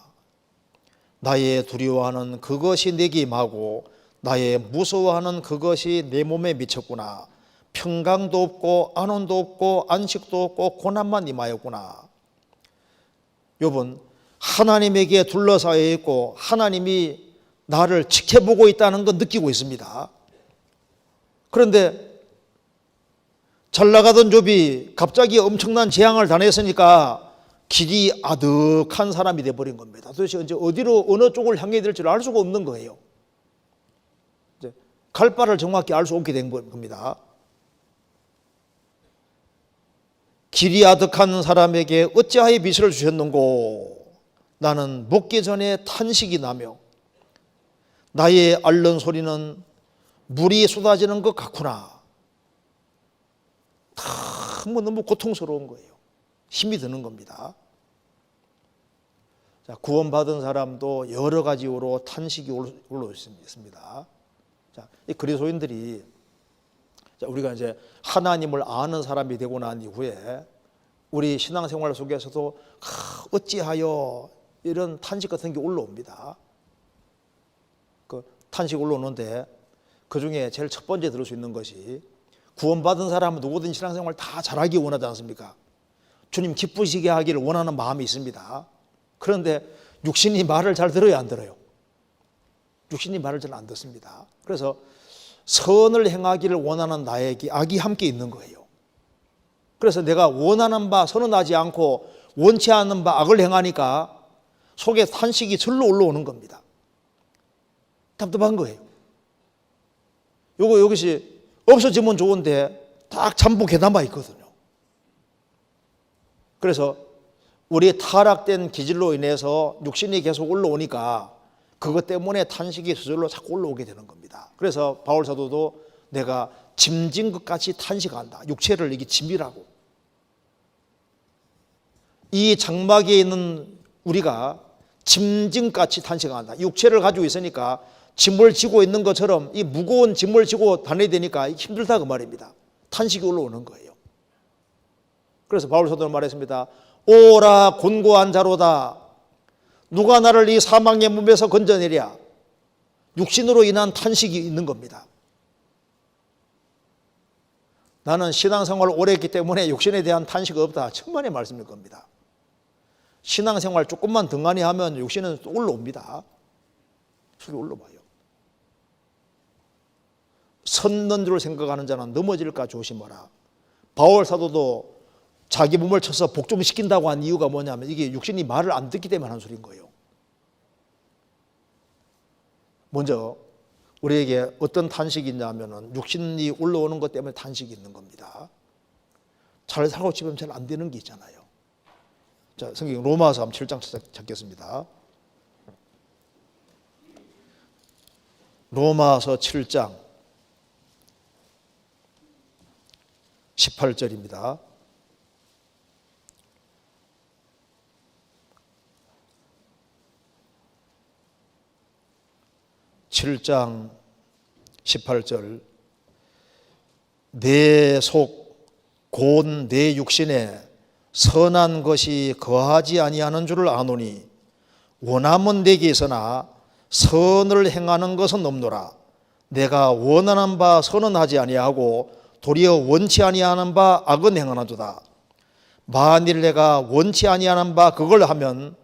Speaker 1: 나의 두려워하는 그것이 내게 임하고 나의 무서워하는 그것이 내 몸에 미쳤구나. 평강도 없고 안온도 없고 안식도 없고 고난만 임하였구나. 욥은 하나님에게 둘러싸여 있고 하나님이 나를 지켜보고 있다는 걸 느끼고 있습니다. 그런데 잘 나가던 욥이 갑자기 엄청난 재앙을 당했으니까 길이 아득한 사람이 되어버린 겁니다. 도대체 이제 어디로 어느 쪽을 향해 될지를 알 수가 없는 거예요. 이제 갈 바를 정확히 알 수 없게 된 겁니다. 길이 아득한 사람에게 어찌하여 비스를 주셨는고. 나는 먹기 전에 탄식이 나며 나의 앓는 소리는 물이 쏟아지는 것 같구나. 너무 고통스러운 거예요. 힘이 드는 겁니다. 자, 구원받은 사람도 여러 가지 이유로 탄식이 올라올 수 있습니다. 자, 이 그리스도인들이 우리가 이제 하나님을 아는 사람이 되고 난 이후에 우리 신앙생활 속에서도 어찌하여 이런 탄식 같은 게 올라옵니다. 그 탄식 올라오는데 그 중에 제일 첫 번째 들을 수 있는 것이 구원받은 사람은 누구든 신앙생활 다 잘하기 원하지 않습니까? 주님 기쁘시게 하기를 원하는 마음이 있습니다. 그런데 육신이 말을 잘 들어요, 안 들어요? 육신이 말을 잘 안 듣습니다. 그래서 선을 행하기를 원하는 나에게 악이 함께 있는 거예요. 그래서 내가 원하는 바 선언하지 않고 원치 않는 바 악을 행하니까 속에 탄식이 절로 올라오는 겁니다. 답답한 거예요. 이것이 없어지면 좋은데 딱 잠복해 남아 있거든요. 그래서 우리 타락된 기질로 인해서 육신이 계속 올라오니까 그것 때문에 탄식이 저절로 자꾸 올라오게 되는 겁니다. 그래서 바울 사도도 내가 짐진 것 같이 탄식한다. 육체를 이게 짐이라고. 이 장막에 있는 우리가 짐진 것 같이 탄식한다. 육체를 가지고 있으니까 짐을 지고 있는 것처럼 이 무거운 짐을 지고 다녀야 되니까 힘들다 그 말입니다. 탄식이 올라오는 거예요. 그래서 바울 사도는 말했습니다. 오라 곤고한 자로다. 누가 나를 이 사망의 몸에서 건져내랴? 육신으로 인한 탄식이 있는 겁니다. 나는 신앙생활을 오래 했기 때문에 육신에 대한 탄식이 없다. 천만의 말씀일 겁니다. 신앙생활 조금만 등한히 하면 육신은 올라옵니다. 속이 올라와요. 섰는 줄 생각하는 자는 넘어질까 조심하라. 바울 사도도 자기 몸을 쳐서 복종시킨다고 한 이유가 뭐냐면 이게 육신이 말을 안 듣기 때문에 하는 소리인 거예요. 먼저 우리에게 어떤 탄식이 있냐면은 육신이 올라오는 것 때문에 탄식이 있는 겁니다. 잘 살고 싶으면 잘 안 되는 게 있잖아요. 자, 성경 로마서 7장 찾겠습니다. 로마서 7장 18절입니다. (7장 18절) 내 속 곧 내 육신에 선한 것이 거하지 아니하는 줄을 아노니 원함은 내게 있으나 선을 행하는 것은 없노라. 내가 원하는 바 선은 하지 아니하고 도리어 원치 아니하는 바 악은 행하나도다. 만일 내가 원치 아니하는 바 그것을 하면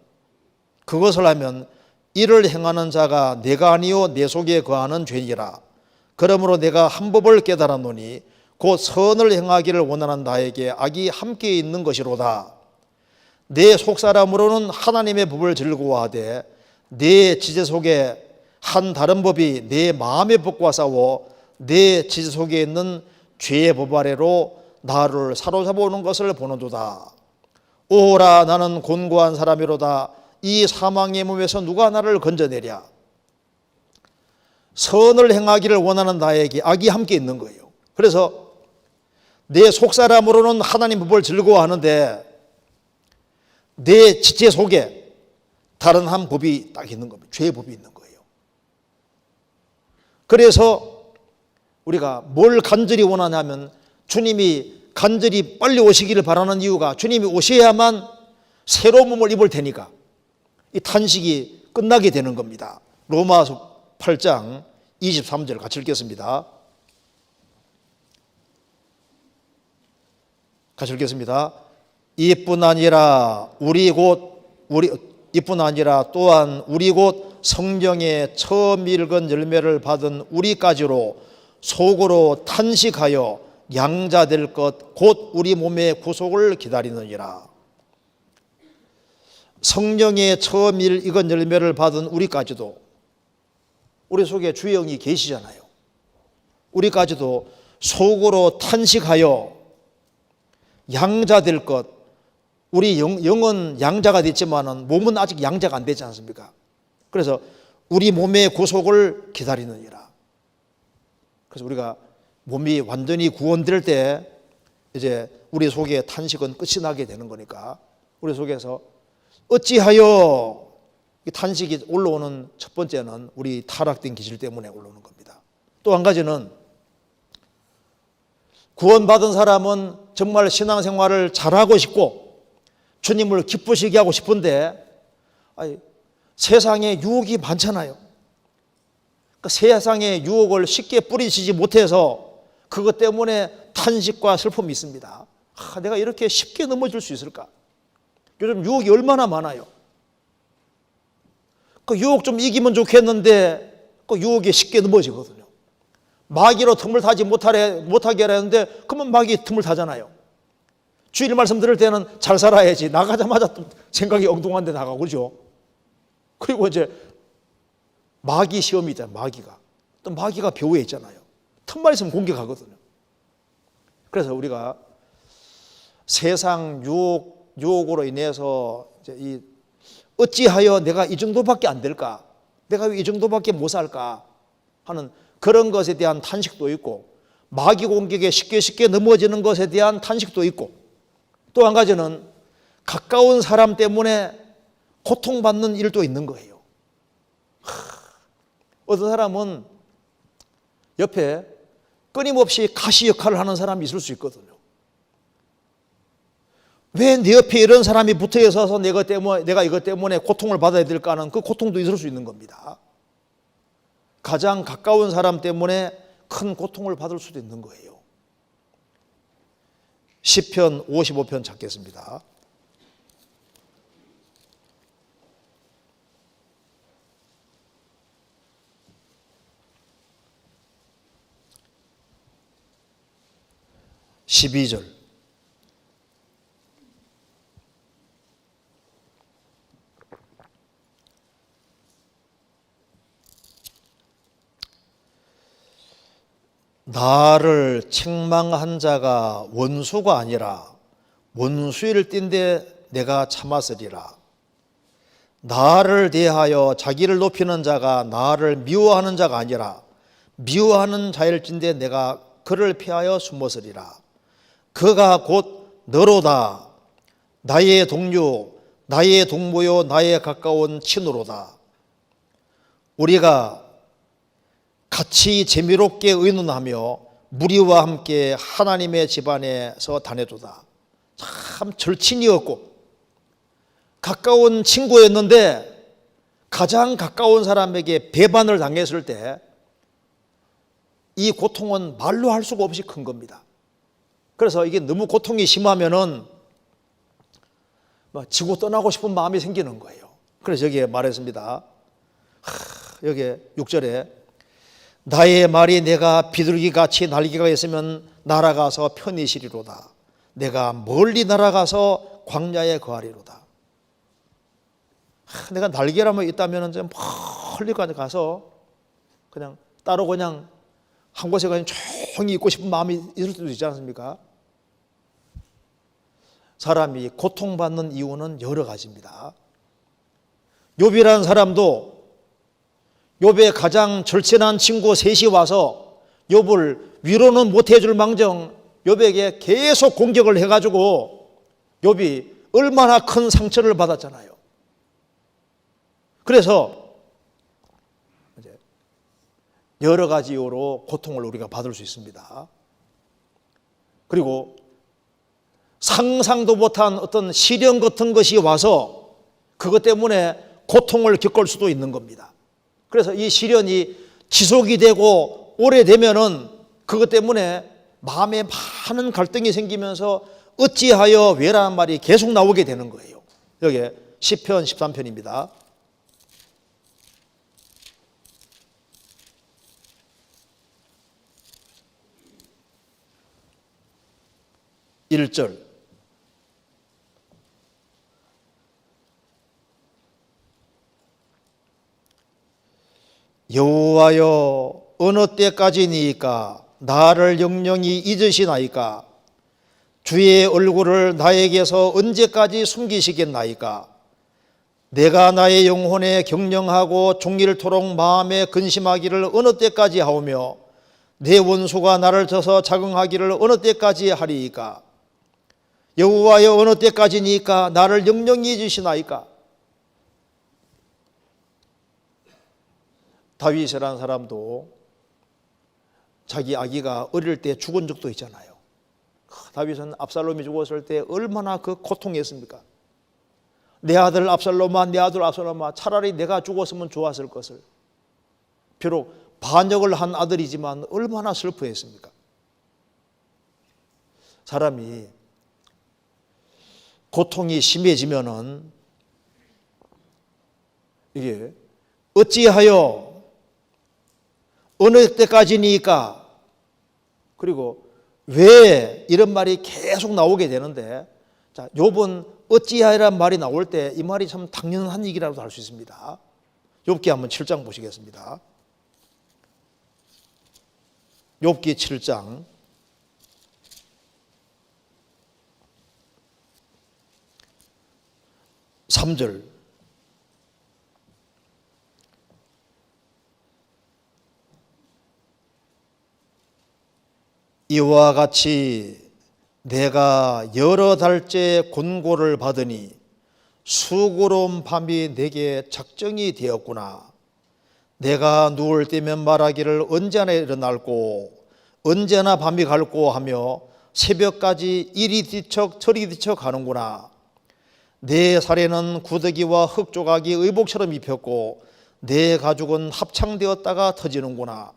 Speaker 1: 이를 행하는 자가 내가 아니요 내 속에 거하는 죄니라. 그러므로 내가 한 법을 깨달았노니 곧 선을 행하기를 원하는 나에게 악이 함께 있는 것이로다. 내 속사람으로는 하나님의 법을 즐거워하되 내 지체 속에 한 다른 법이 내 마음의 법과 싸워 내 지체 속에 있는 죄의 법 아래로 나를 사로잡아오는 것을 보는도다. 오라 나는 곤고한 사람이로다. 이 사망의 몸에서 누가 나를 건져내랴. 선을 행하기를 원하는 나에게 악이 함께 있는 거예요. 그래서 내 속사람으로는 하나님 법을 즐거워하는데 내 지체 속에 다른 한 법이 딱 있는 겁니다. 죄의 법이 있는 거예요. 그래서 우리가 뭘 간절히 원하냐면 주님이 간절히 빨리 오시기를 바라는 이유가 주님이 오셔야만 새로운 몸을 입을 테니까 이 탄식이 끝나게 되는 겁니다. 로마서 8장 23절 같이 읽겠습니다. 같이 읽겠습니다. 이뿐 아니라 또한 우리 곧 성경에 처음 읽은 열매를 받은 우리까지로 속으로 탄식하여 양자될 것 곧 우리 몸의 구속을 기다리느니라. 성령에 처음 읽은 열매를 받은 우리까지도, 우리 속에 주의 영이 계시잖아요. 우리까지도 속으로 탄식하여 양자될 것. 우리 영은 양자가 됐지만은 몸은 아직 양자가 안 되지 않습니까? 그래서 우리 몸의 구속을 기다리느니라. 그래서 우리가 몸이 완전히 구원될 때 이제 우리 속에 탄식은 끝이 나게 되는 거니까 우리 속에서 어찌하여 탄식이 올라오는 첫 번째는 우리 타락된 기질 때문에 올라오는 겁니다. 또 한 가지는 구원받은 사람은 정말 신앙생활을 잘하고 싶고 주님을 기쁘시게 하고 싶은데 세상에 유혹이 많잖아요. 그러니까 세상의 유혹을 쉽게 뿌리치지 못해서 그것 때문에 탄식과 슬픔이 있습니다. 내가 이렇게 쉽게 넘어질 수 있을까? 요즘 유혹이 얼마나 많아요. 그 유혹 좀 이기면 좋겠는데 그 유혹에 쉽게 넘어지거든요. 마귀로 틈을 타지 못하게 하려는데 그러면 마귀 틈을 타잖아요. 주일 말씀 들을 때는 잘 살아야지 나가자마자 또 생각이 엉뚱한 데 나가고 그러죠. 그리고 이제 마귀 시험이 있잖아요. 마귀가 벼우에 있잖아요. 틈만 있으면 공격하거든요. 그래서 우리가 세상 유혹으로 인해서 이제 어찌하여 내가 이 정도밖에 안 될까? 내가 왜 이 정도밖에 못 살까? 하는 그런 것에 대한 탄식도 있고 마귀 공격에 쉽게 넘어지는 것에 대한 탄식도 있고 또 한 가지는 가까운 사람 때문에 고통받는 일도 있는 거예요. 어떤 사람은 옆에 끊임없이 가시 역할을 하는 사람이 있을 수 있거든요. 왜 내 옆에 이런 사람이 붙어 있어서 내가 이것 때문에 고통을 받아야 될까 하는 그 고통도 있을 수 있는 겁니다. 가장 가까운 사람 때문에 큰 고통을 받을 수도 있는 거예요. 시편 55편 찾겠습니다. (12절) 나를 책망한 자가 원수가 아니라 원수일 뛴데 내가 참았으리라. 나를 대하여 자기를 높이는 자가 나를 미워하는 자가 아니라 미워하는 자일진데 내가 그를 피하여 숨었으리라. 그가 곧 너로다. 나의 동료, 나의 동무요, 나의 가까운 친구로다. 우리가 같이 재미롭게 의논하며 무리와 함께 하나님의 집안에서 다녀도다. 참 절친이었고 가까운 친구였는데 가장 가까운 사람에게 배반을 당했을 때 이 고통은 말로 할 수가 없이 큰 겁니다. 그래서 이게 너무 고통이 심하면은 지고 떠나고 싶은 마음이 생기는 거예요. 그래서 여기에 말했습니다. 여기 6절에 나의 말이 내가 비둘기같이 날개가 있으면 날아가서 편히 쉬리로다. 내가 멀리 날아가서 광야에 거하리로다. 내가 날개라면 있다면 좀 멀리 가서 그냥 따로 그냥 한 곳에 그냥 조용히 있고 싶은 마음이 있을 수도 있지 않습니까? 사람이 고통받는 이유는 여러 가지입니다. 욥이라는 사람도 욥의 가장 절친한 친구 셋이 와서 욥을 위로는 못해줄 망정 욥에게 계속 공격을 해가지고 욥이 얼마나 큰 상처를 받았잖아요. 그래서 여러 가지 이유로 고통을 우리가 받을 수 있습니다. 그리고 상상도 못한 어떤 시련 같은 것이 와서 그것 때문에 고통을 겪을 수도 있는 겁니다. 그래서 이 시련이 지속이 되고 오래되면은 그것 때문에 마음에 많은 갈등이 생기면서 어찌하여 왜라는 말이 계속 나오게 되는 거예요. 여기 시편 13편입니다. 1절 여호와여 어느 때까지니까 나를 영영히 잊으시나이까 주의 얼굴을 나에게서 언제까지 숨기시겠나이까 내가 나의 영혼에 경영하고 종일토록 마음에 근심하기를 어느 때까지 하오며 내 원수가 나를 쳐서 자긍하기를 어느 때까지 하리이까 여호와여 어느 때까지니까 나를 영영히 잊으시나이까. 다윗이라는 사람도 자기 아기가 어릴 때 죽은 적도 있잖아요. 다윗은 압살롬이 죽었을 때 얼마나 그 고통했습니까? 내 아들 압살롬아, 내 아들 압살롬아, 차라리 내가 죽었으면 좋았을 것을. 비록 반역을 한 아들이지만 얼마나 슬퍼했습니까? 사람이 고통이 심해지면은 이게 어찌하여 어느 때까지니까 그리고 왜 이런 말이 계속 나오게 되는데 자, 욥은 어찌하여란 말이 나올 때 이 말이 참 당연한 얘기라고도 할 수 있습니다. 욥기 한번 7장 보시겠습니다. 욥기 7장 3절 이와 같이 내가 여러 달째 권고를 받으니 수고로운 밤이 내게 작정이 되었구나. 내가 누울 때면 말하기를 언제나 일어날고 언제나 밤이 갈고 하며 새벽까지 이리 뒤척 저리 뒤척 하는구나. 내 살에는 구더기와 흙조각이 의복처럼 입혔고 내 가죽은 합창되었다가 터지는구나.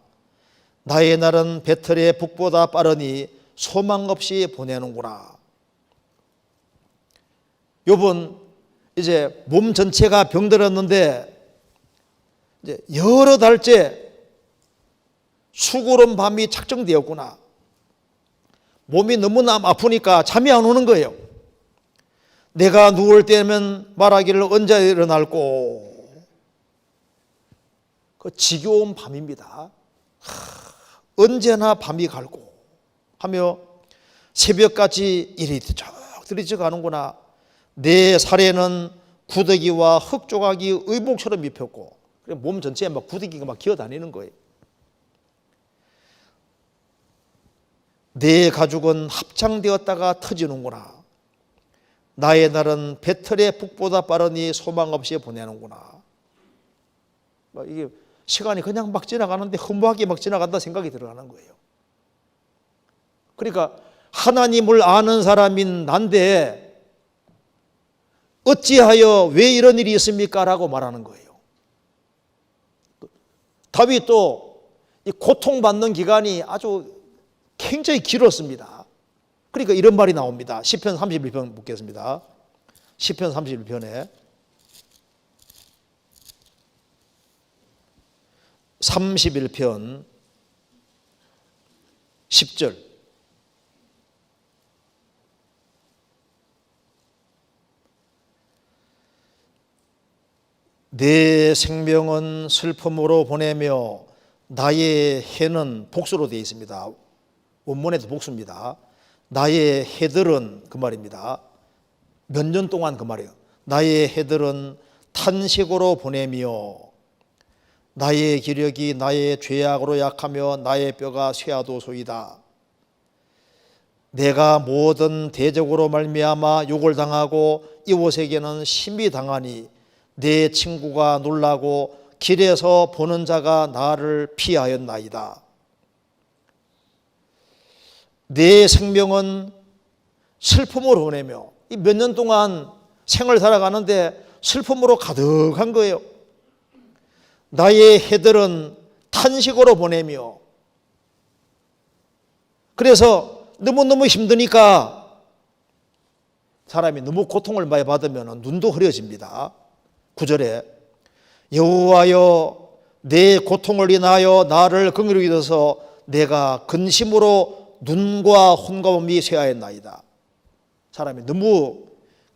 Speaker 1: 나의 날은 배틀의 북보다 빠르니 소망 없이 보내는구나. 욥은 이제 몸 전체가 병들었는데 이제 여러 달째 수고로운 밤이 착정되었구나. 몸이 너무나 아프니까 잠이 안 오는 거예요. 내가 누울 때면 말하기를 언제 일어날꼬. 그 지겨운 밤입니다. 언제나 밤이 갈고 하며 새벽까지 이리 뒤척 가는구나. 내 살에는 구더기와 흙조각이 의복처럼 입혔고 몸 전체에 막 구더기가 막 기어다니는 거예요. 내 가죽은 합창되었다가 터지는구나. 나의 날은 배틀의 북보다 빠르니 소망 없이 보내는구나. 이게 시간이 그냥 막 지나가는데 허무하게 막 지나간다 생각이 들어가는 거예요. 그러니까 하나님을 아는 사람인 난데 어찌하여 왜 이런 일이 있습니까? 라고 말하는 거예요. 다윗도 이 고통받는 기간이 아주 굉장히 길었습니다. 그러니까 이런 말이 나옵니다. 시편 31편 묻겠습니다. 시편 31편에 31편 10절 내 생명은 슬픔으로 보내며 나의 해는 복수로 되어 있습니다. 원문에도 복수입니다. 나의 해들은 그 말입니다. 몇 년 동안 그 말이에요. 나의 해들은 탄식으로 보내며 나의 기력이 나의 죄악으로 약하며 나의 뼈가 쇠하도소이다. 내가 모든 대적으로 말미암아 욕을 당하고 이웃에게는 심히 당하니 내 친구가 놀라고 길에서 보는 자가 나를 피하였나이다. 내 생명은 슬픔으로 보내며 몇 년 동안 생을 살아가는데 슬픔으로 가득한 거예요. 나의 해들은 탄식으로 보내며 그래서 너무너무 힘드니까 사람이 너무 고통을 많이 받으면 눈도 흐려집니다. 9절에 여호와여 내 고통을 인하여 나를 긍휼히 여기소서 내가 근심으로 눈과 혼감이 쇠하였나이다. 사람이 너무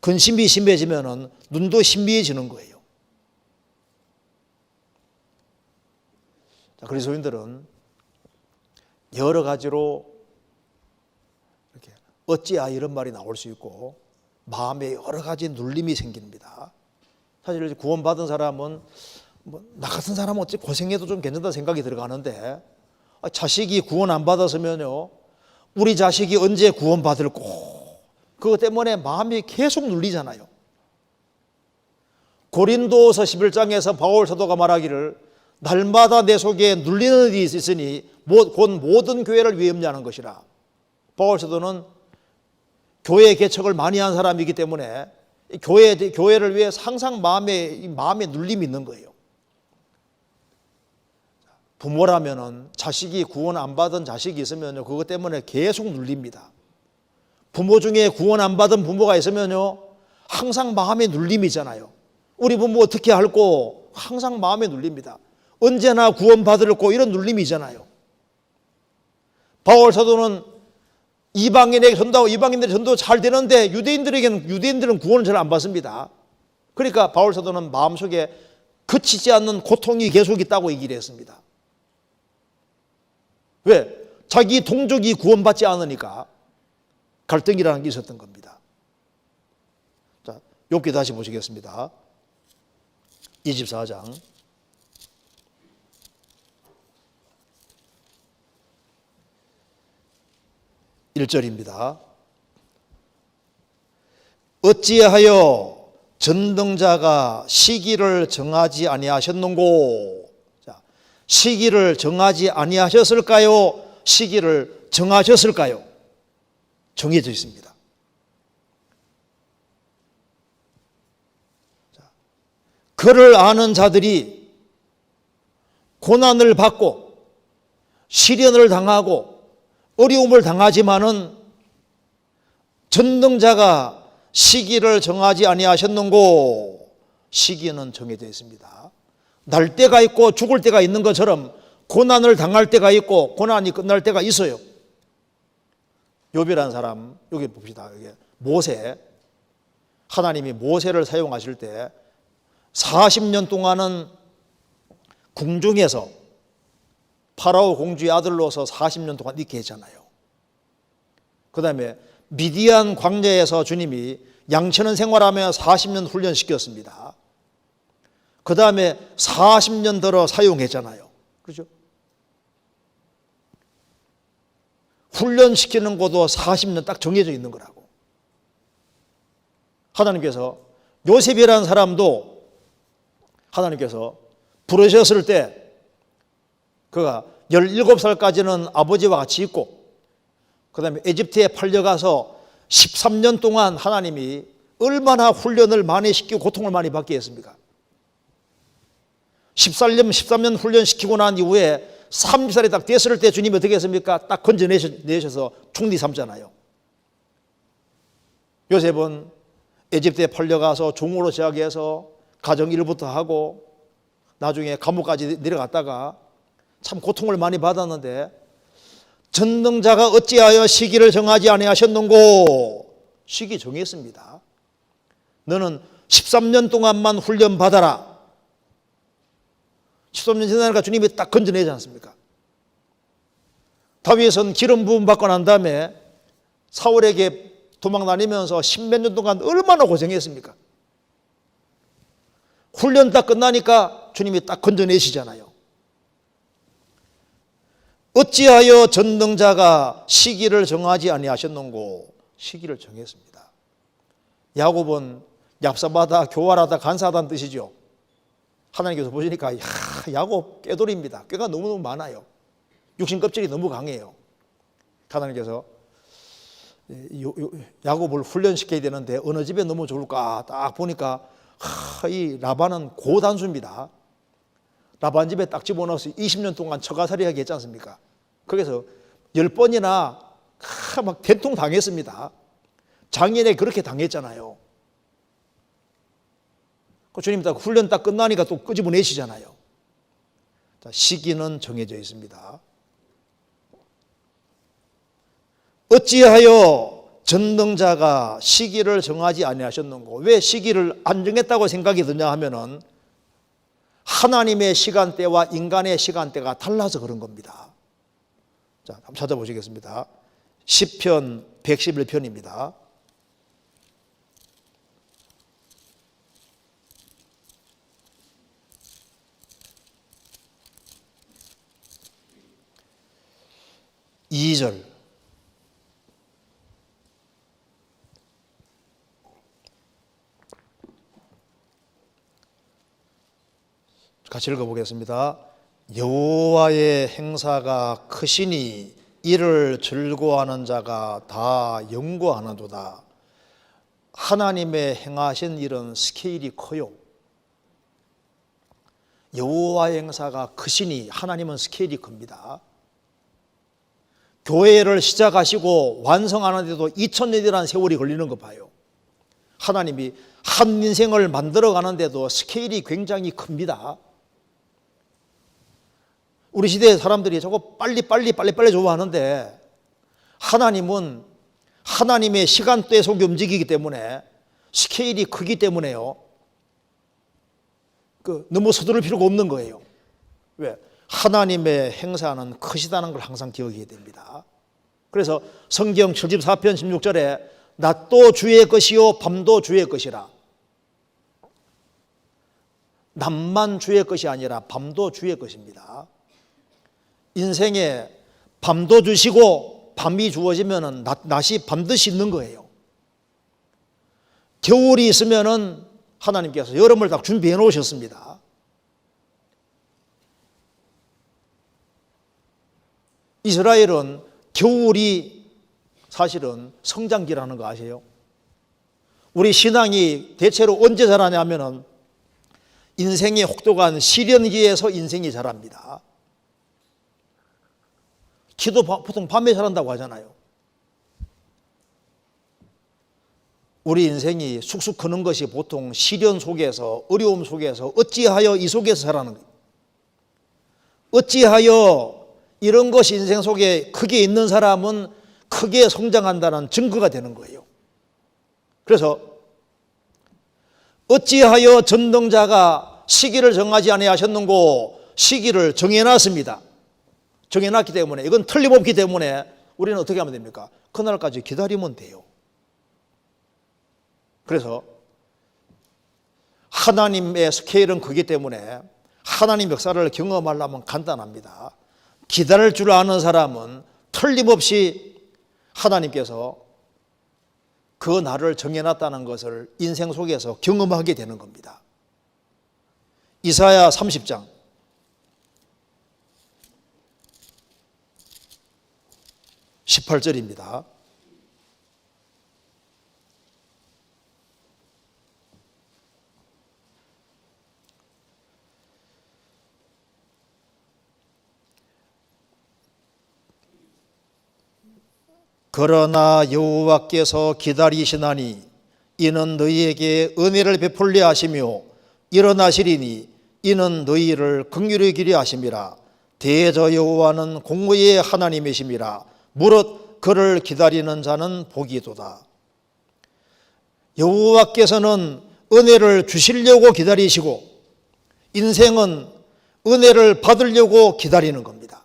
Speaker 1: 근심이 심해지면 눈도 신비해지는 거예요. 그리스도인들은 여러 가지로 이렇게 어찌하여 이런 말이 나올 수 있고 마음에 여러 가지 눌림이 생깁니다. 사실 구원받은 사람은 나 같은 사람은 어찌 고생해도 좀 괜찮다 생각이 들어가는데 자식이 구원 안 받았으면요 우리 자식이 언제 구원받을꼬 그것 때문에 마음이 계속 눌리잖아요. 고린도서 11장에서 바울 사도가 말하기를 날마다 내 속에 눌리는 일이 있으니 곧 모든 교회를 위협하는 것이라. 바울 사도는 교회 개척을 많이 한 사람이기 때문에 교회를 위해 항상 마음에 눌림이 있는 거예요. 부모라면은 자식이 구원 안 받은 자식이 있으면요 그것 때문에 계속 눌립니다. 부모 중에 구원 안 받은 부모가 있으면요 항상 마음에 눌림이잖아요. 우리 부모 어떻게 할꼬 항상 마음에 눌립니다. 언제나 구원받을꼬 이런 눌림이잖아요. 바울 사도는 이방인에게 전도하고 이방인들의 전도 잘 되는데 유대인들은 구원을 잘 안 받습니다. 그러니까 바울 사도는 마음속에 그치지 않는 고통이 계속 있다고 얘기를 했습니다. 왜? 자기 동족이 구원받지 않으니까 갈등이라는 게 있었던 겁니다. 자, 욥기 다시 보시겠습니다. 24장 1절입니다. 어찌하여 전능자가 시기를 정하지 아니하셨는고? 자, 시기를 정하지 아니하셨을까요? 시기를 정하셨을까요? 정해져 있습니다. 그를 아는 자들이 고난을 받고 시련을 당하고 어려움을 당하지만은 전능자가 시기를 정하지 아니하셨는고, 시기는 정해져 있습니다. 날 때가 있고 죽을 때가 있는 것처럼 고난을 당할 때가 있고 고난이 끝날 때가 있어요. 욥이라는 사람, 여기 봅시다. 여기 모세, 하나님이 모세를 사용하실 때 40년 동안은 궁중에서 파라오 공주의 아들로서 40년 동안 있게 했잖아요. 그 다음에 미디안 광야에서 주님이 양치는 생활하며 40년 훈련시켰습니다. 그 다음에 40년 들어 사용했잖아요. 그렇죠? 훈련시키는 것도 40년 딱 정해져 있는 거라고. 하나님께서 요셉이라는 사람도 하나님께서 부르셨을 때 그가 17살까지는 아버지와 같이 있고 그 다음에 에집트에 팔려가서 13년 동안 하나님이 얼마나 훈련을 많이 시키고 고통을 많이 받게 했습니까? 13년 훈련시키고 난 이후에 30살이 딱 됐을 때 주님이 어떻게 했습니까? 딱 건져내셔서 총리 삼잖아요. 요셉은 에집트에 팔려가서 종으로 시작해서 가정 일부터 하고 나중에 감옥까지 내려갔다가 참 고통을 많이 받았는데 전능자가 어찌하여 시기를 정하지 아니하셨는고, 시기 정했습니다. 너는 13년 동안만 훈련 받아라. 13년 지나니까 주님이 딱 건져내지 않습니까? 다윗은 기름 부음 받고 난 다음에 사울에게 도망 다니면서 10몇 년 동안 얼마나 고생했습니까? 훈련 딱 끝나니까 주님이 딱 건져내시잖아요. 어찌하여 전능자가 시기를 정하지 아니하셨는고, 시기를 정했습니다. 야곱은 얍사바다, 교활하다, 간사하다는 뜻이죠. 하나님께서 보시니까 야곱 꾀돌입니다. 꾀가 너무너무 많아요. 육신 껍질이 너무 강해요. 하나님께서 야곱을 훈련시켜야 되는데 어느 집에 너무 좋을까 딱 보니까 이 라반은 고단수입니다. 라반 집에 딱 집어넣어서 20년 동안 처가살이하게 했지 않습니까? 거기서 10번이나 막 된통 당했습니다. 장인에 그렇게 당했잖아요. 주님 딱 훈련 딱 끝나니까 또 끄집어내시잖아요. 시기는 정해져 있습니다. 어찌하여 전능자가 시기를 정하지 아니하셨는고, 왜 시기를 안 정했다고 생각이 드냐 하면은 하나님의 시간대와 인간의 시간대가 달라서 그런 겁니다. 자, 한번 찾아보시겠습니다. 시편 111편입니다. (2절) 같이 읽어보겠습니다. 여호와의 행사가 크시니 이를 즐거워하는 자가 다 연구하는도다. 하나님의 행하신 일은 스케일이 커요. 여호와의 행사가 크시니, 하나님은 스케일이 큽니다. 교회를 시작하시고 완성하는데도 2000년이라는 세월이 걸리는 거 봐요. 하나님이 한 인생을 만들어 가는데도 스케일이 굉장히 큽니다. 우리 시대의 사람들이 저거 빨리 좋아하는데 하나님은 하나님의 시간대 속에 움직이기 때문에 스케일이 크기 때문에요. 너무 서두를 필요가 없는 거예요. 왜? 하나님의 행사는 크시다는 걸 항상 기억해야 됩니다. 그래서 성경 74편 16절에 낮도 주의 것이요 밤도 주의 것이라. 낮만 주의 것이 아니라 밤도 주의 것입니다. 인생에 밤도 주시고 밤이 주어지면 낮이 반드시 있는 거예요. 겨울이 있으면 하나님께서 여름을 딱 준비해 놓으셨습니다. 이스라엘은 겨울이 사실은 성장기라는 거 아세요? 우리 신앙이 대체로 언제 자라냐면은 인생이 혹독한 시련기에서 인생이 자랍니다. 기도 보통 밤에 자란다고 하잖아요. 우리 인생이 쑥쑥 크는 것이 보통 시련 속에서, 어려움 속에서, 어찌하여 이 속에서 자라는 거예요. 어찌하여 이런 것이 인생 속에 크게 있는 사람은 크게 성장한다는 증거가 되는 거예요. 그래서 어찌하여 전능자가 시기를 정하지 아니하셨는고, 시기를 정해놨습니다. 정해놨기 때문에, 이건 틀림없기 때문에 우리는 어떻게 하면 됩니까? 그날까지 기다리면 돼요. 그래서 하나님의 스케일은 크기 때문에 하나님 역사를 경험하려면 간단합니다. 기다릴 줄 아는 사람은 틀림없이 하나님께서 그 날을 정해놨다는 것을 인생 속에서 경험하게 되는 겁니다. 이사야 30장 18절입니다. 그러나 여호와께서 기다리시나니 이는 너희에게 은혜를 베풀려 하시며 일어나시리니 이는 너희를 긍휼히 여기려 하심이라. 대저 여호와는 공의의 하나님이심이라. 무릇 그를 기다리는 자는 복이도다. 여호와께서는 은혜를 주시려고 기다리시고 인생은 은혜를 받으려고 기다리는 겁니다.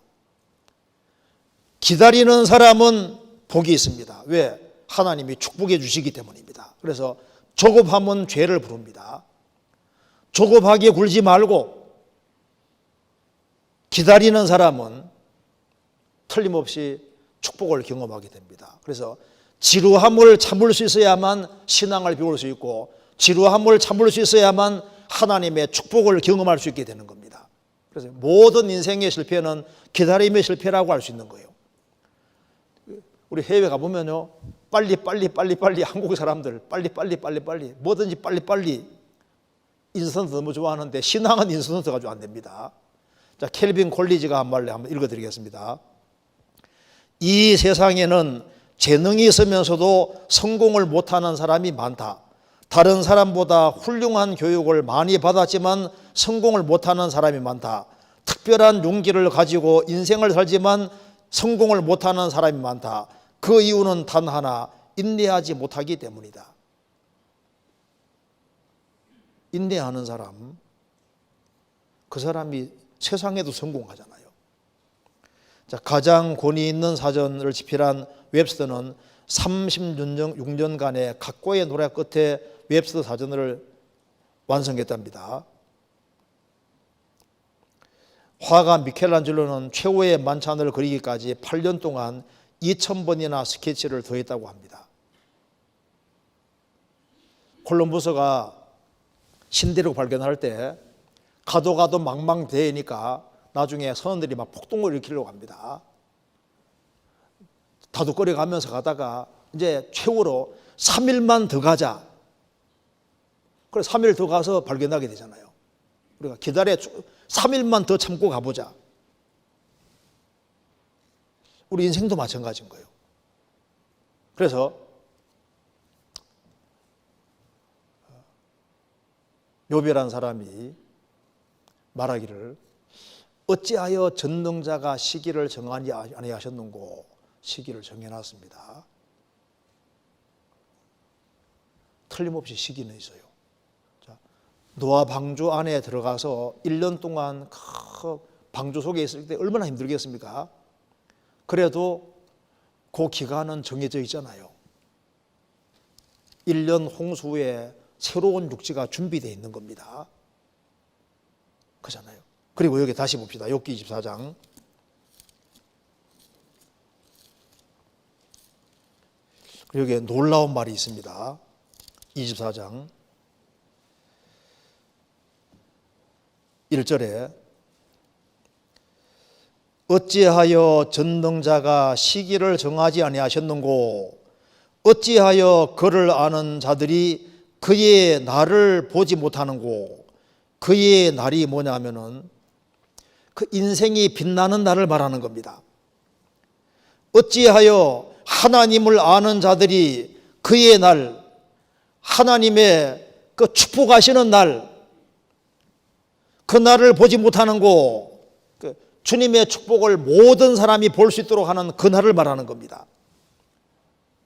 Speaker 1: 기다리는 사람은 복이 있습니다. 왜? 하나님이 축복해 주시기 때문입니다. 그래서 조급하면 죄를 부릅니다. 조급하게 굴지 말고 기다리는 사람은 틀림없이 축복을 경험하게 됩니다. 그래서 지루함을 참을 수 있어야만 신앙을 배울 수 있고, 지루함을 참을 수 있어야만 하나님의 축복을 경험할 수 있게 되는 겁니다. 그래서 모든 인생의 실패는 기다림의 실패라고 할 수 있는 거예요. 우리 해외 가보면요, 빨리 한국 사람들 빨리 뭐든지 빨리 인스턴트 너무 좋아하는데 신앙은 인스턴트가 가지고 안 됩니다. 자, 켈빈 콜리지가 한 말을 한번 읽어드리겠습니다. 이 세상에는 재능이 있으면서도 성공을 못하는 사람이 많다. 다른 사람보다 훌륭한 교육을 많이 받았지만 성공을 못하는 사람이 많다. 특별한 용기를 가지고 인생을 살지만 성공을 못하는 사람이 많다. 그 이유는 단 하나, 인내하지 못하기 때문이다. 인내하는 사람, 그 사람이 세상에도 성공하잖아요. 자, 가장 권위 있는 사전을 집필한 웹스터는 36년간의 각고의 노력 끝에 웹스터 사전을 완성했답니다. 화가 미켈란젤로는 최후의 만찬을 그리기까지 8년 동안 2000번이나 스케치를 더했다고 합니다. 콜럼버스가 신대륙 발견할 때 가도 망망대해니까 나중에 선원들이 막 폭동을 일으키려고 합니다. 다독거려 가면서 가다가 이제 최후로 3일만 더 가자. 그래서 3일 더 가서 발견하게 되잖아요. 우리가 3일만 더 참고 가보자. 우리 인생도 마찬가지인 거예요. 그래서 욥이라는 사람이 말하기를 어찌하여 전능자가 시기를 정하지 아니하셨는고, 시기를 정해놨습니다. 틀림없이 시기는 있어요. 자, 노아 방주 안에 들어가서 1년 동안 그 방주 속에 있을 때 얼마나 힘들겠습니까? 그래도 그 기간은 정해져 있잖아요. 1년 홍수 후에 새로운 육지가 준비되어 있는 겁니다. 그렇잖아요. 그리고 여기 다시 봅시다. 욥기 24장. 여기에 놀라운 말이 있습니다. 24장 1절에 어찌하여 전능자가 시기를 정하지 아니하셨는고 어찌하여 그를 아는 자들이 그의 날을 보지 못하는고. 그의 날이 뭐냐면은 그 인생이 빛나는 날을 말하는 겁니다. 어찌하여 하나님을 아는 자들이 그의 날, 하나님의 그 축복하시는 날, 그 날을 보지 못하는고. 주님의 축복을 모든 사람이 볼 수 있도록 하는 그 날을 말하는 겁니다.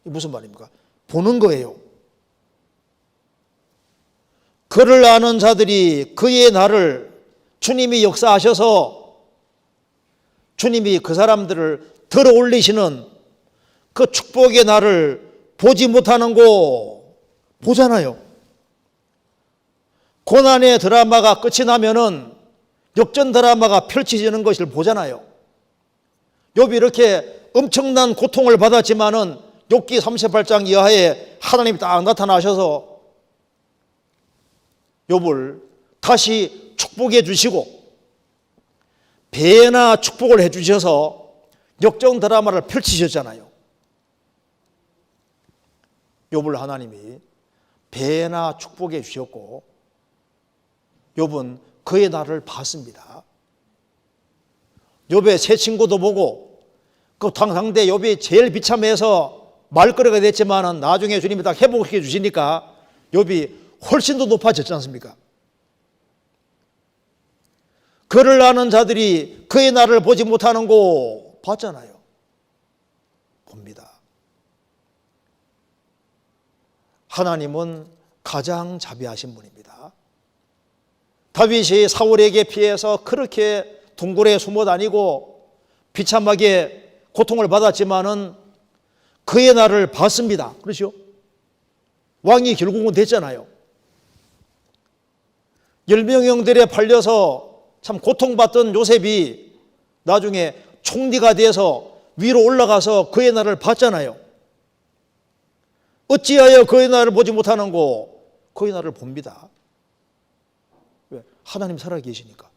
Speaker 1: 무슨 말입니까? 보는 거예요. 그를 아는 자들이 그의 날을 주님이 역사하셔서 주님이 그 사람들을 들어 올리시는 그 축복의 날을 보지 못하는 거 보잖아요. 고난의 드라마가 끝이 나면은 역전 드라마가 펼쳐지는 것을 보잖아요. 욥이 이렇게 엄청난 고통을 받았지만은 욥기 38장 이하에 하나님이 딱 나타나셔서 욥을 다시 축복해 주시고 배나 축복을 해 주셔서 역전 드라마를 펼치셨잖아요. 욥을 하나님이 배나 축복해 주셨고 욥은 그의 날을 봤습니다. 욥의 세 친구도 보고 그 당대 욥이 제일 비참해서 말거리가 됐지만 나중에 주님이 딱 회복시켜 주시니까 욥이 훨씬 더 높아졌지 않습니까? 그를 아는 자들이 그의 날을 보지 못하는 거 봤잖아요. 봅니다. 하나님은 가장 자비하신 분입니다. 다윗이 사울에게 피해서 그렇게 동굴에 숨어 다니고 비참하게 고통을 받았지만은 그의 날을 봤습니다. 그렇죠? 왕이 결국은 됐잖아요. 열명형들에 팔려서 참 고통받던 요셉이 나중에 총리가 돼서 위로 올라가서 그의 날을 봤잖아요. 어찌하여 그의 날을 보지 못하는고? 그의 날을 봅니다. 왜? 하나님 살아계시니까.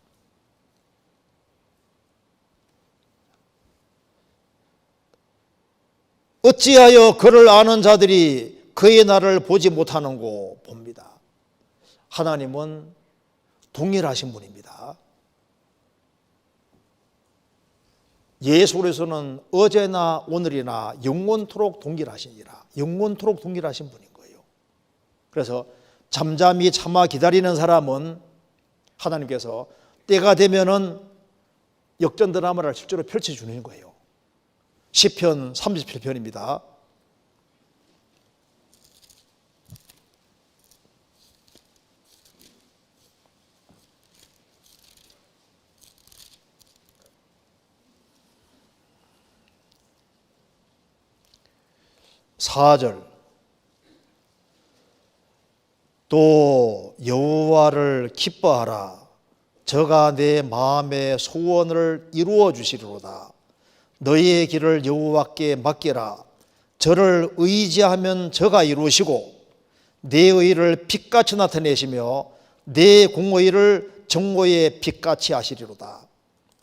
Speaker 1: 어찌하여 그를 아는 자들이 그의 날을 보지 못하는고 봅니다. 하나님은 동일하신 분입니다. 예수께서는 어제나 오늘이나 영원토록 동일하시니라. 영원토록 동일하신 분인 거예요. 그래서 잠잠히 참아 기다리는 사람은 하나님께서 때가 되면은 역전 드라마를 실제로 펼쳐주는 거예요. 시편 37편입니다. (4절) 또 여호와를 기뻐하라. 저가 내 마음의 소원을 이루어 주시리로다. 너희의 길을 여호와께 맡기라. 저를 의지하면 저가 이루시고 내 의를 빛같이 나타내시며 내 공의를 정오의 빛같이 하시리로다.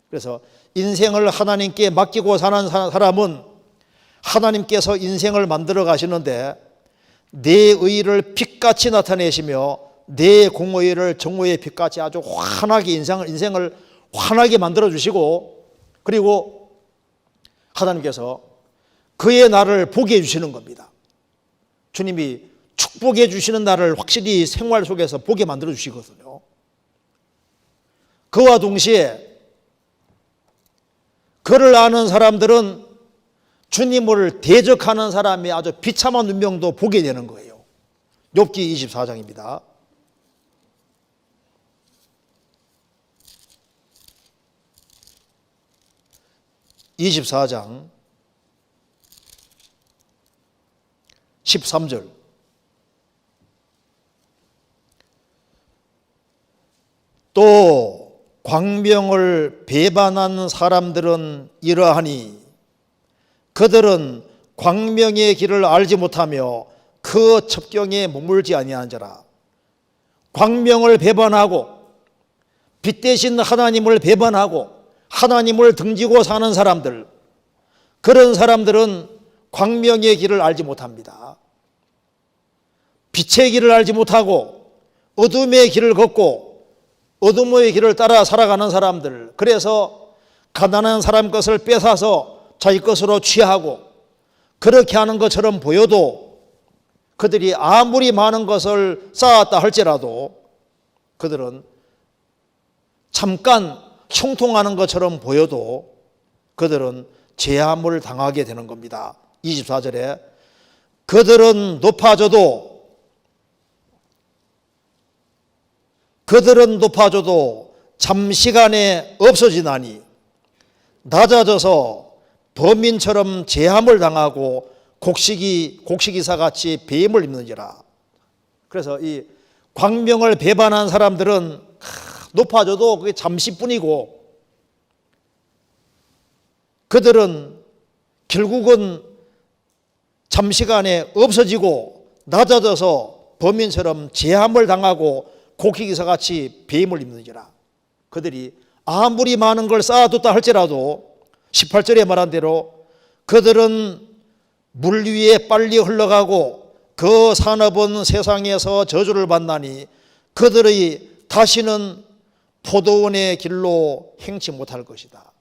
Speaker 1: 그래서 인생을 하나님께 맡기고 사는 사람은 하나님께서 인생을 만들어 가시는데 내 의를 빛같이 나타내시며 내 공의를 정오의 빛같이 아주 환하게 인생을 환하게 만들어 주시고, 그리고 하나님께서 그의 날을 보게 해주시는 겁니다. 주님이 축복해 주시는 날을 확실히 생활 속에서 보게 만들어 주시거든요. 그와 동시에 그를 아는 사람들은 주님을 대적하는 사람의 아주 비참한 운명도 보게 되는 거예요. 욥기 24장입니다. (24장) 13절 또 광명을 배반한 사람들은 이러하니 그들은 광명의 길을 알지 못하며 그 첩경에 머물지 아니한 자라. 광명을 배반하고 빛 대신 하나님을 배반하고 하나님을 등지고 사는 사람들, 그런 사람들은 광명의 길을 알지 못합니다. 빛의 길을 알지 못하고 어둠의 길을 걷고 어둠의 길을 따라 살아가는 사람들, 그래서 가난한 사람 것을 뺏어서 자기 것으로 취하고 그렇게 하는 것처럼 보여도 그들이 아무리 많은 것을 쌓았다 할지라도 그들은 잠깐 형통하는 것처럼 보여도 그들은 제함을 당하게 되는 겁니다. 24절에 그들은 높아져도 잠시간에 없어지나니 낮아져서 범인처럼 제함을 당하고 곡식이사같이 배임을 입는지라. 그래서 이 광명을 배반한 사람들은 높아져도 그게 잠시뿐이고 그들은 결국은 잠시간에 없어지고 낮아져서 범인처럼 제함을 당하고 곡식이사같이 배임을 입는지라. 그들이 아무리 많은 걸 쌓아뒀다 할지라도 18절에 말한 대로 그들은 물 위에 빨리 흘러가고 그 산업은 세상에서 저주를 받나니 그들의 다시는 포도원의 길로 행치 못할 것이다.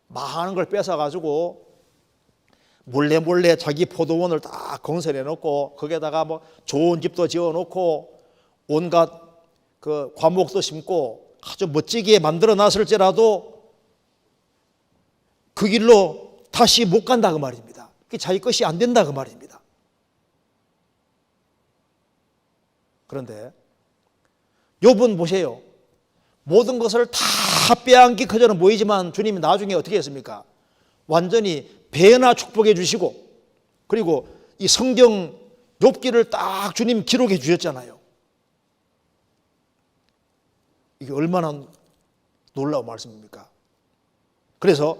Speaker 1: 많은 걸 뺏어가지고 몰래 자기 포도원을 다 건설해 놓고 거기에다가 뭐 좋은 집도 지어 놓고 온갖 그 과목도 심고 아주 멋지게 만들어 놨을지라도 그 길로 다시 못 간다 그 말입니다. 그게 자기 것이 안 된다 그 말입니다. 그런데 욥은 보세요. 모든 것을 다 빼앗기 그저는 보이지만 주님이 나중에 어떻게 했습니까? 완전히 배나 축복해 주시고 그리고 이 성경 욥기를 딱 주님 기록해 주셨잖아요. 이게 얼마나 놀라운 말씀입니까? 그래서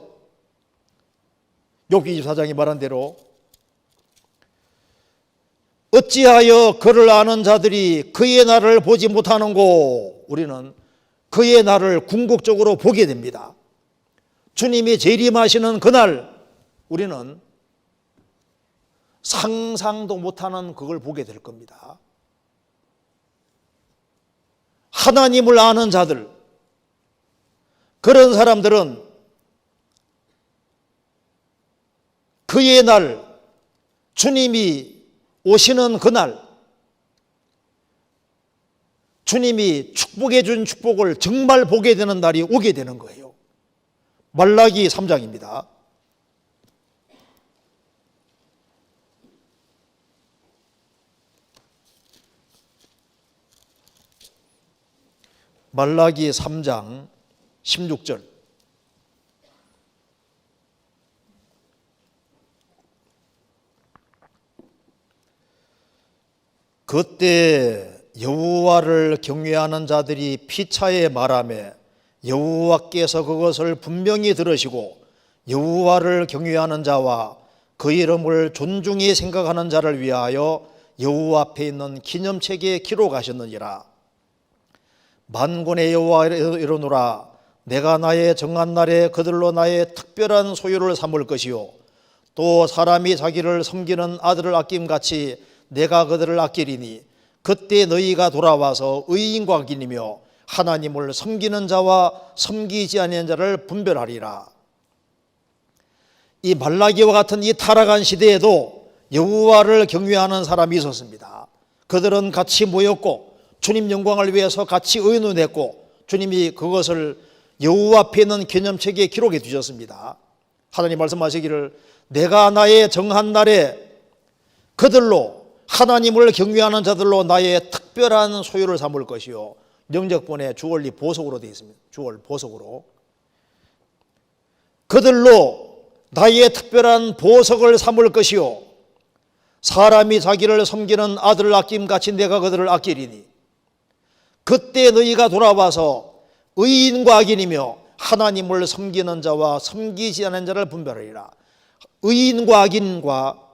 Speaker 1: 욥기 24장이 말한 대로 어찌하여 그를 아는 자들이 그의 날을 보지 못하는고. 우리는 그의 날을 궁극적으로 보게 됩니다. 주님이 재림하시는 그날 우리는 상상도 못하는 그걸 보게 될 겁니다. 하나님을 아는 자들, 그런 사람들은 그의 날, 주님이 오시는 그날, 주님이 축복해 준 축복을 정말 보게 되는 날이 오게 되는 거예요. 말라기 3장입니다. 말라기 3장 16절. 그때 여호와를 경외하는 자들이 피차에 말하며 여호와께서 그것을 분명히 들으시고 여호와를 경외하는 자와 그 이름을 존중히 생각하는 자를 위하여 여호와 앞에 있는 기념책에 기록하셨느니라. 만군의 여호와 이르노라. 내가 나의 정한 날에 그들로 나의 특별한 소유를 삼을 것이요 또 사람이 자기를 섬기는 아들을 아낌같이 내가 그들을 아끼리니 그때 너희가 돌아와서 의인과 악인이며 하나님을 섬기는 자와 섬기지 아니하는 자를 분별하리라. 이 말라기와 같은 이 타락한 시대에도 여호와를 경외하는 사람이 있었습니다. 그들은 같이 모였고 주님 영광을 위해서 같이 의논했고 주님이 그것을 여호와 앞에 있는 기념책에 기록해 두셨습니다. 하나님 말씀하시기를 내가 나의 정한 날에 그들로 하나님을 경외하는 자들로 나의 특별한 소유를 삼을 것이요. 영적본에 주얼리 보석으로 되어 있습니다. 주얼 보석으로. 그들로 나의 특별한 보석을 삼을 것이요 사람이 자기를 섬기는 아들을 아낌같이 내가 그들을 아끼리니 그때 너희가 돌아와서 의인과 악인이며 하나님을 섬기는 자와 섬기지 않는 자를 분별하리라. 의인과 악인과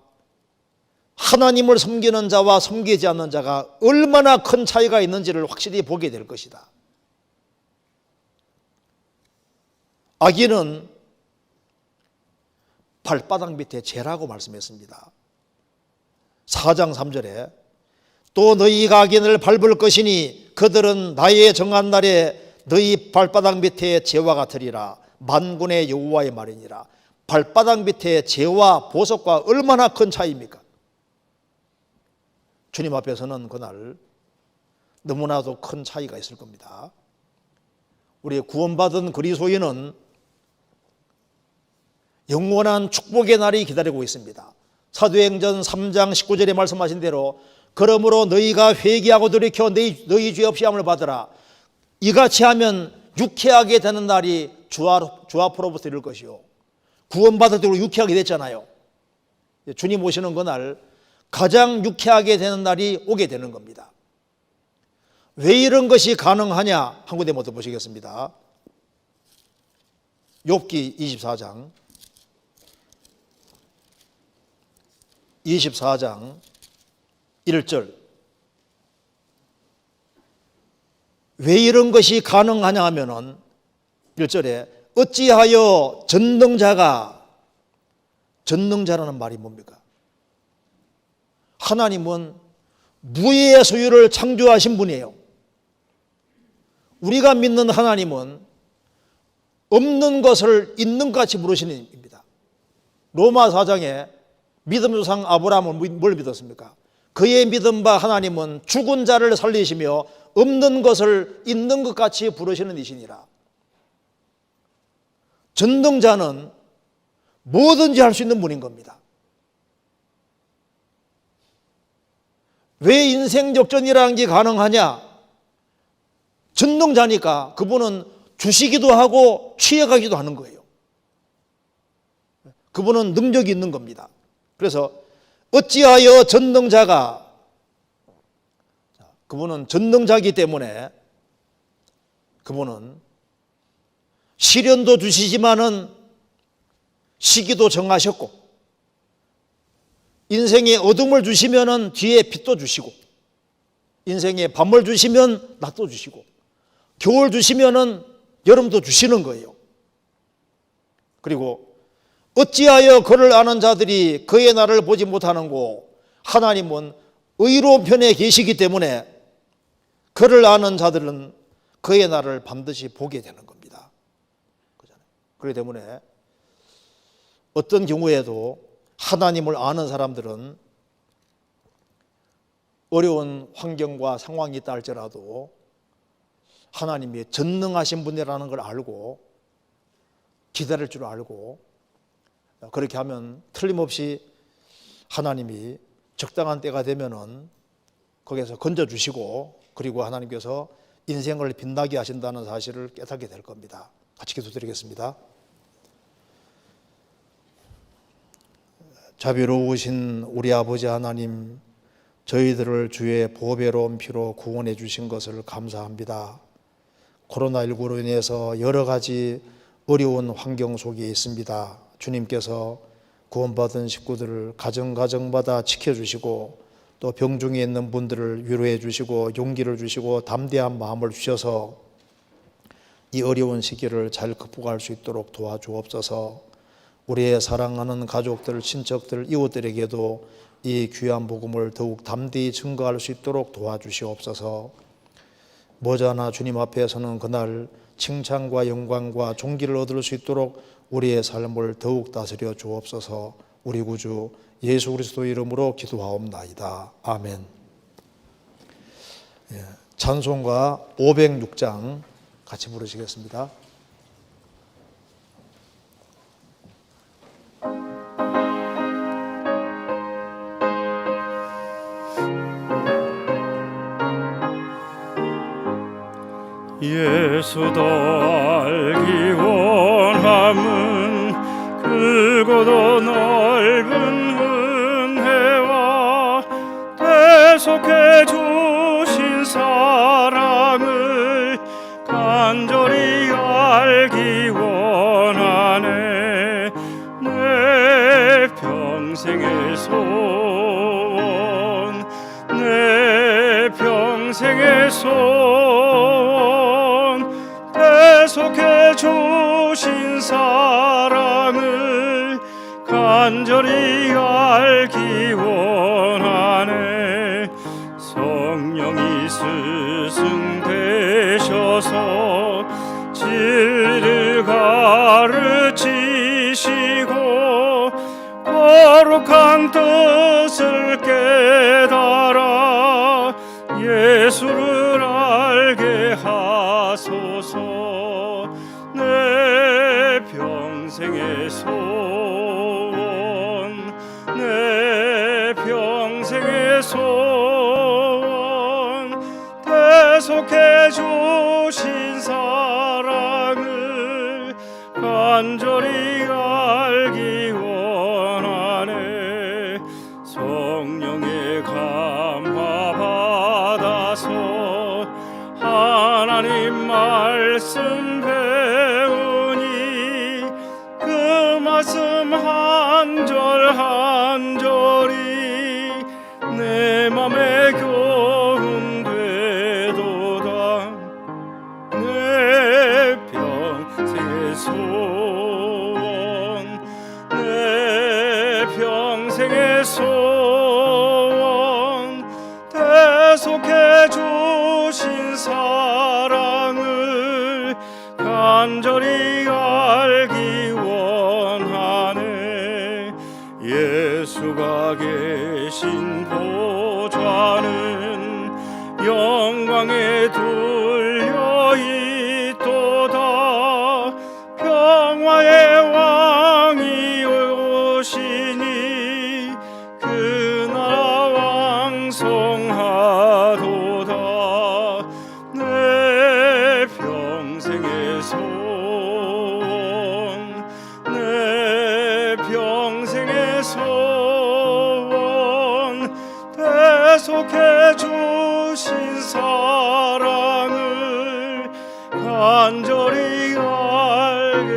Speaker 1: 하나님을 섬기는 자와 섬기지 않는 자가 얼마나 큰 차이가 있는지를 확실히 보게 될 것이다. 악인은 발바닥 밑에 재라고 말씀했습니다. 4장 3절에 또 너희가 악인을 밟을 것이니 그들은 나의 정한 날에 너희 발바닥 밑에 재와 같으리라. 만군의 여호와의 말이니라. 발바닥 밑에 재와 보석과 얼마나 큰 차이입니까? 주님 앞에서는 그날 너무나도 큰 차이가 있을 겁니다. 우리 구원받은 그리스도인은 영원한 축복의 날이 기다리고 있습니다. 사도행전 3장 19절에 말씀하신 대로 그러므로 너희가 회개하고 돌이켜 너희 죄 없이 함을 받으라. 이같이 하면 유쾌하게 되는 날이 주 앞으로부터 이를 것이요. 구원받을 때 유쾌하게 됐잖아요. 주님 오시는 그날 가장 유쾌하게 되는 날이 오게 되는 겁니다. 왜 이런 것이 가능하냐? 한 군데 먼저 보시겠습니다. 욥기 24장 1절. 왜 이런 것이 가능하냐 하면은 1절에 어찌하여 전능자라는 말이 뭡니까? 하나님은 무의 소유를 창조하신 분이에요. 우리가 믿는 하나님은 없는 것을 있는 것 같이 부르시는 입니다. 로마 4장에 믿음 조상 아브라함은 뭘 믿었습니까? 그의 믿음 바 하나님은 죽은 자를 살리시며 없는 것을 있는 것 같이 부르시는 이시니라. 전능자는 뭐든지 할 수 있는 분인 겁니다. 왜 인생 역전이라는 게 가능하냐? 전능자니까 그분은 주시기도 하고 취해가기도 하는 거예요. 그분은 능력이 있는 겁니다. 그래서 어찌하여 전능자가, 그분은 전능자이기 때문에 그분은 시련도 주시지만은 시기도 정하셨고, 인생에 어둠을 주시면은 뒤에 빛도 주시고, 인생에 밤을 주시면 낮도 주시고, 겨울 주시면은 여름도 주시는 거예요. 그리고 어찌하여 그를 아는 자들이 그의 날을 보지 못하는고, 하나님은 의로운 편에 계시기 때문에 그를 아는 자들은 그의 날을 반드시 보게 되는 겁니다. 그렇기 때문에 어떤 경우에도 하나님을 아는 사람들은 어려운 환경과 상황이 있다 할지라도 하나님이 전능하신 분이라는 걸 알고 기다릴 줄 알고, 그렇게 하면 틀림없이 하나님이 적당한 때가 되면은 거기에서 건져주시고, 그리고 하나님께서 인생을 빛나게 하신다는 사실을 깨닫게 될 겁니다. 같이 기도드리겠습니다. 자비로우신 우리 아버지 하나님, 저희들을 주의 보배로운 피로 구원해 주신 것을 감사합니다. 코로나19로 인해서 여러 가지 어려운 환경 속에 있습니다. 주님께서 구원받은 식구들을 가정가정마다 지켜주시고, 또 병중에 있는 분들을 위로해 주시고 용기를 주시고 담대한 마음을 주셔서 이 어려운 시기를 잘 극복할 수 있도록 도와주옵소서. 우리의 사랑하는 가족들, 친척들, 이웃들에게도 이 귀한 복음을 더욱 담대히 증거할 수 있도록 도와주시옵소서. 머지않아 주님 앞에서는 그날 칭찬과 영광과 존귀를 얻을 수 있도록 우리의 삶을 더욱 다스려 주옵소서. 우리 구주 예수 그리스도 이름으로 기도하옵나이다. 아멘. 찬송가 506장 같이 부르시겠습니다.
Speaker 2: 예수도 알기 원함은 크고도 넓은 은혜와 대속해 주신 사랑을 간절히 알기 원하네. 내 평생의 소원, 내 평생의 소원, 대속해 주신 사랑을 간절히 알기 원하네. 성령이 스승되셔서 진리를 가르치시고 거룩한 뜻을 깨달아 예수를 알게 하소서. 내 평생의 소원, 내 평생의 소원, 대속해 주신 사랑을 간절히 알기 원하네. 성령의 감화 받아서 하나님 말씀 배우니 그 말씀 한 절 한 절이 내 맘에 교훈 되도다. 내 평생의 소원, 내 평생의 소원, 대속해 주신 사랑을 간절히 알기 원하네. 예수가 계신 보좌는 영광에 둘려 있도다. 평화의 왕이 오시니 그 나라 왕성하도다. 내 평생의 소원, 내 평생의 소원, 대속해 주신 사랑을 간절히 알게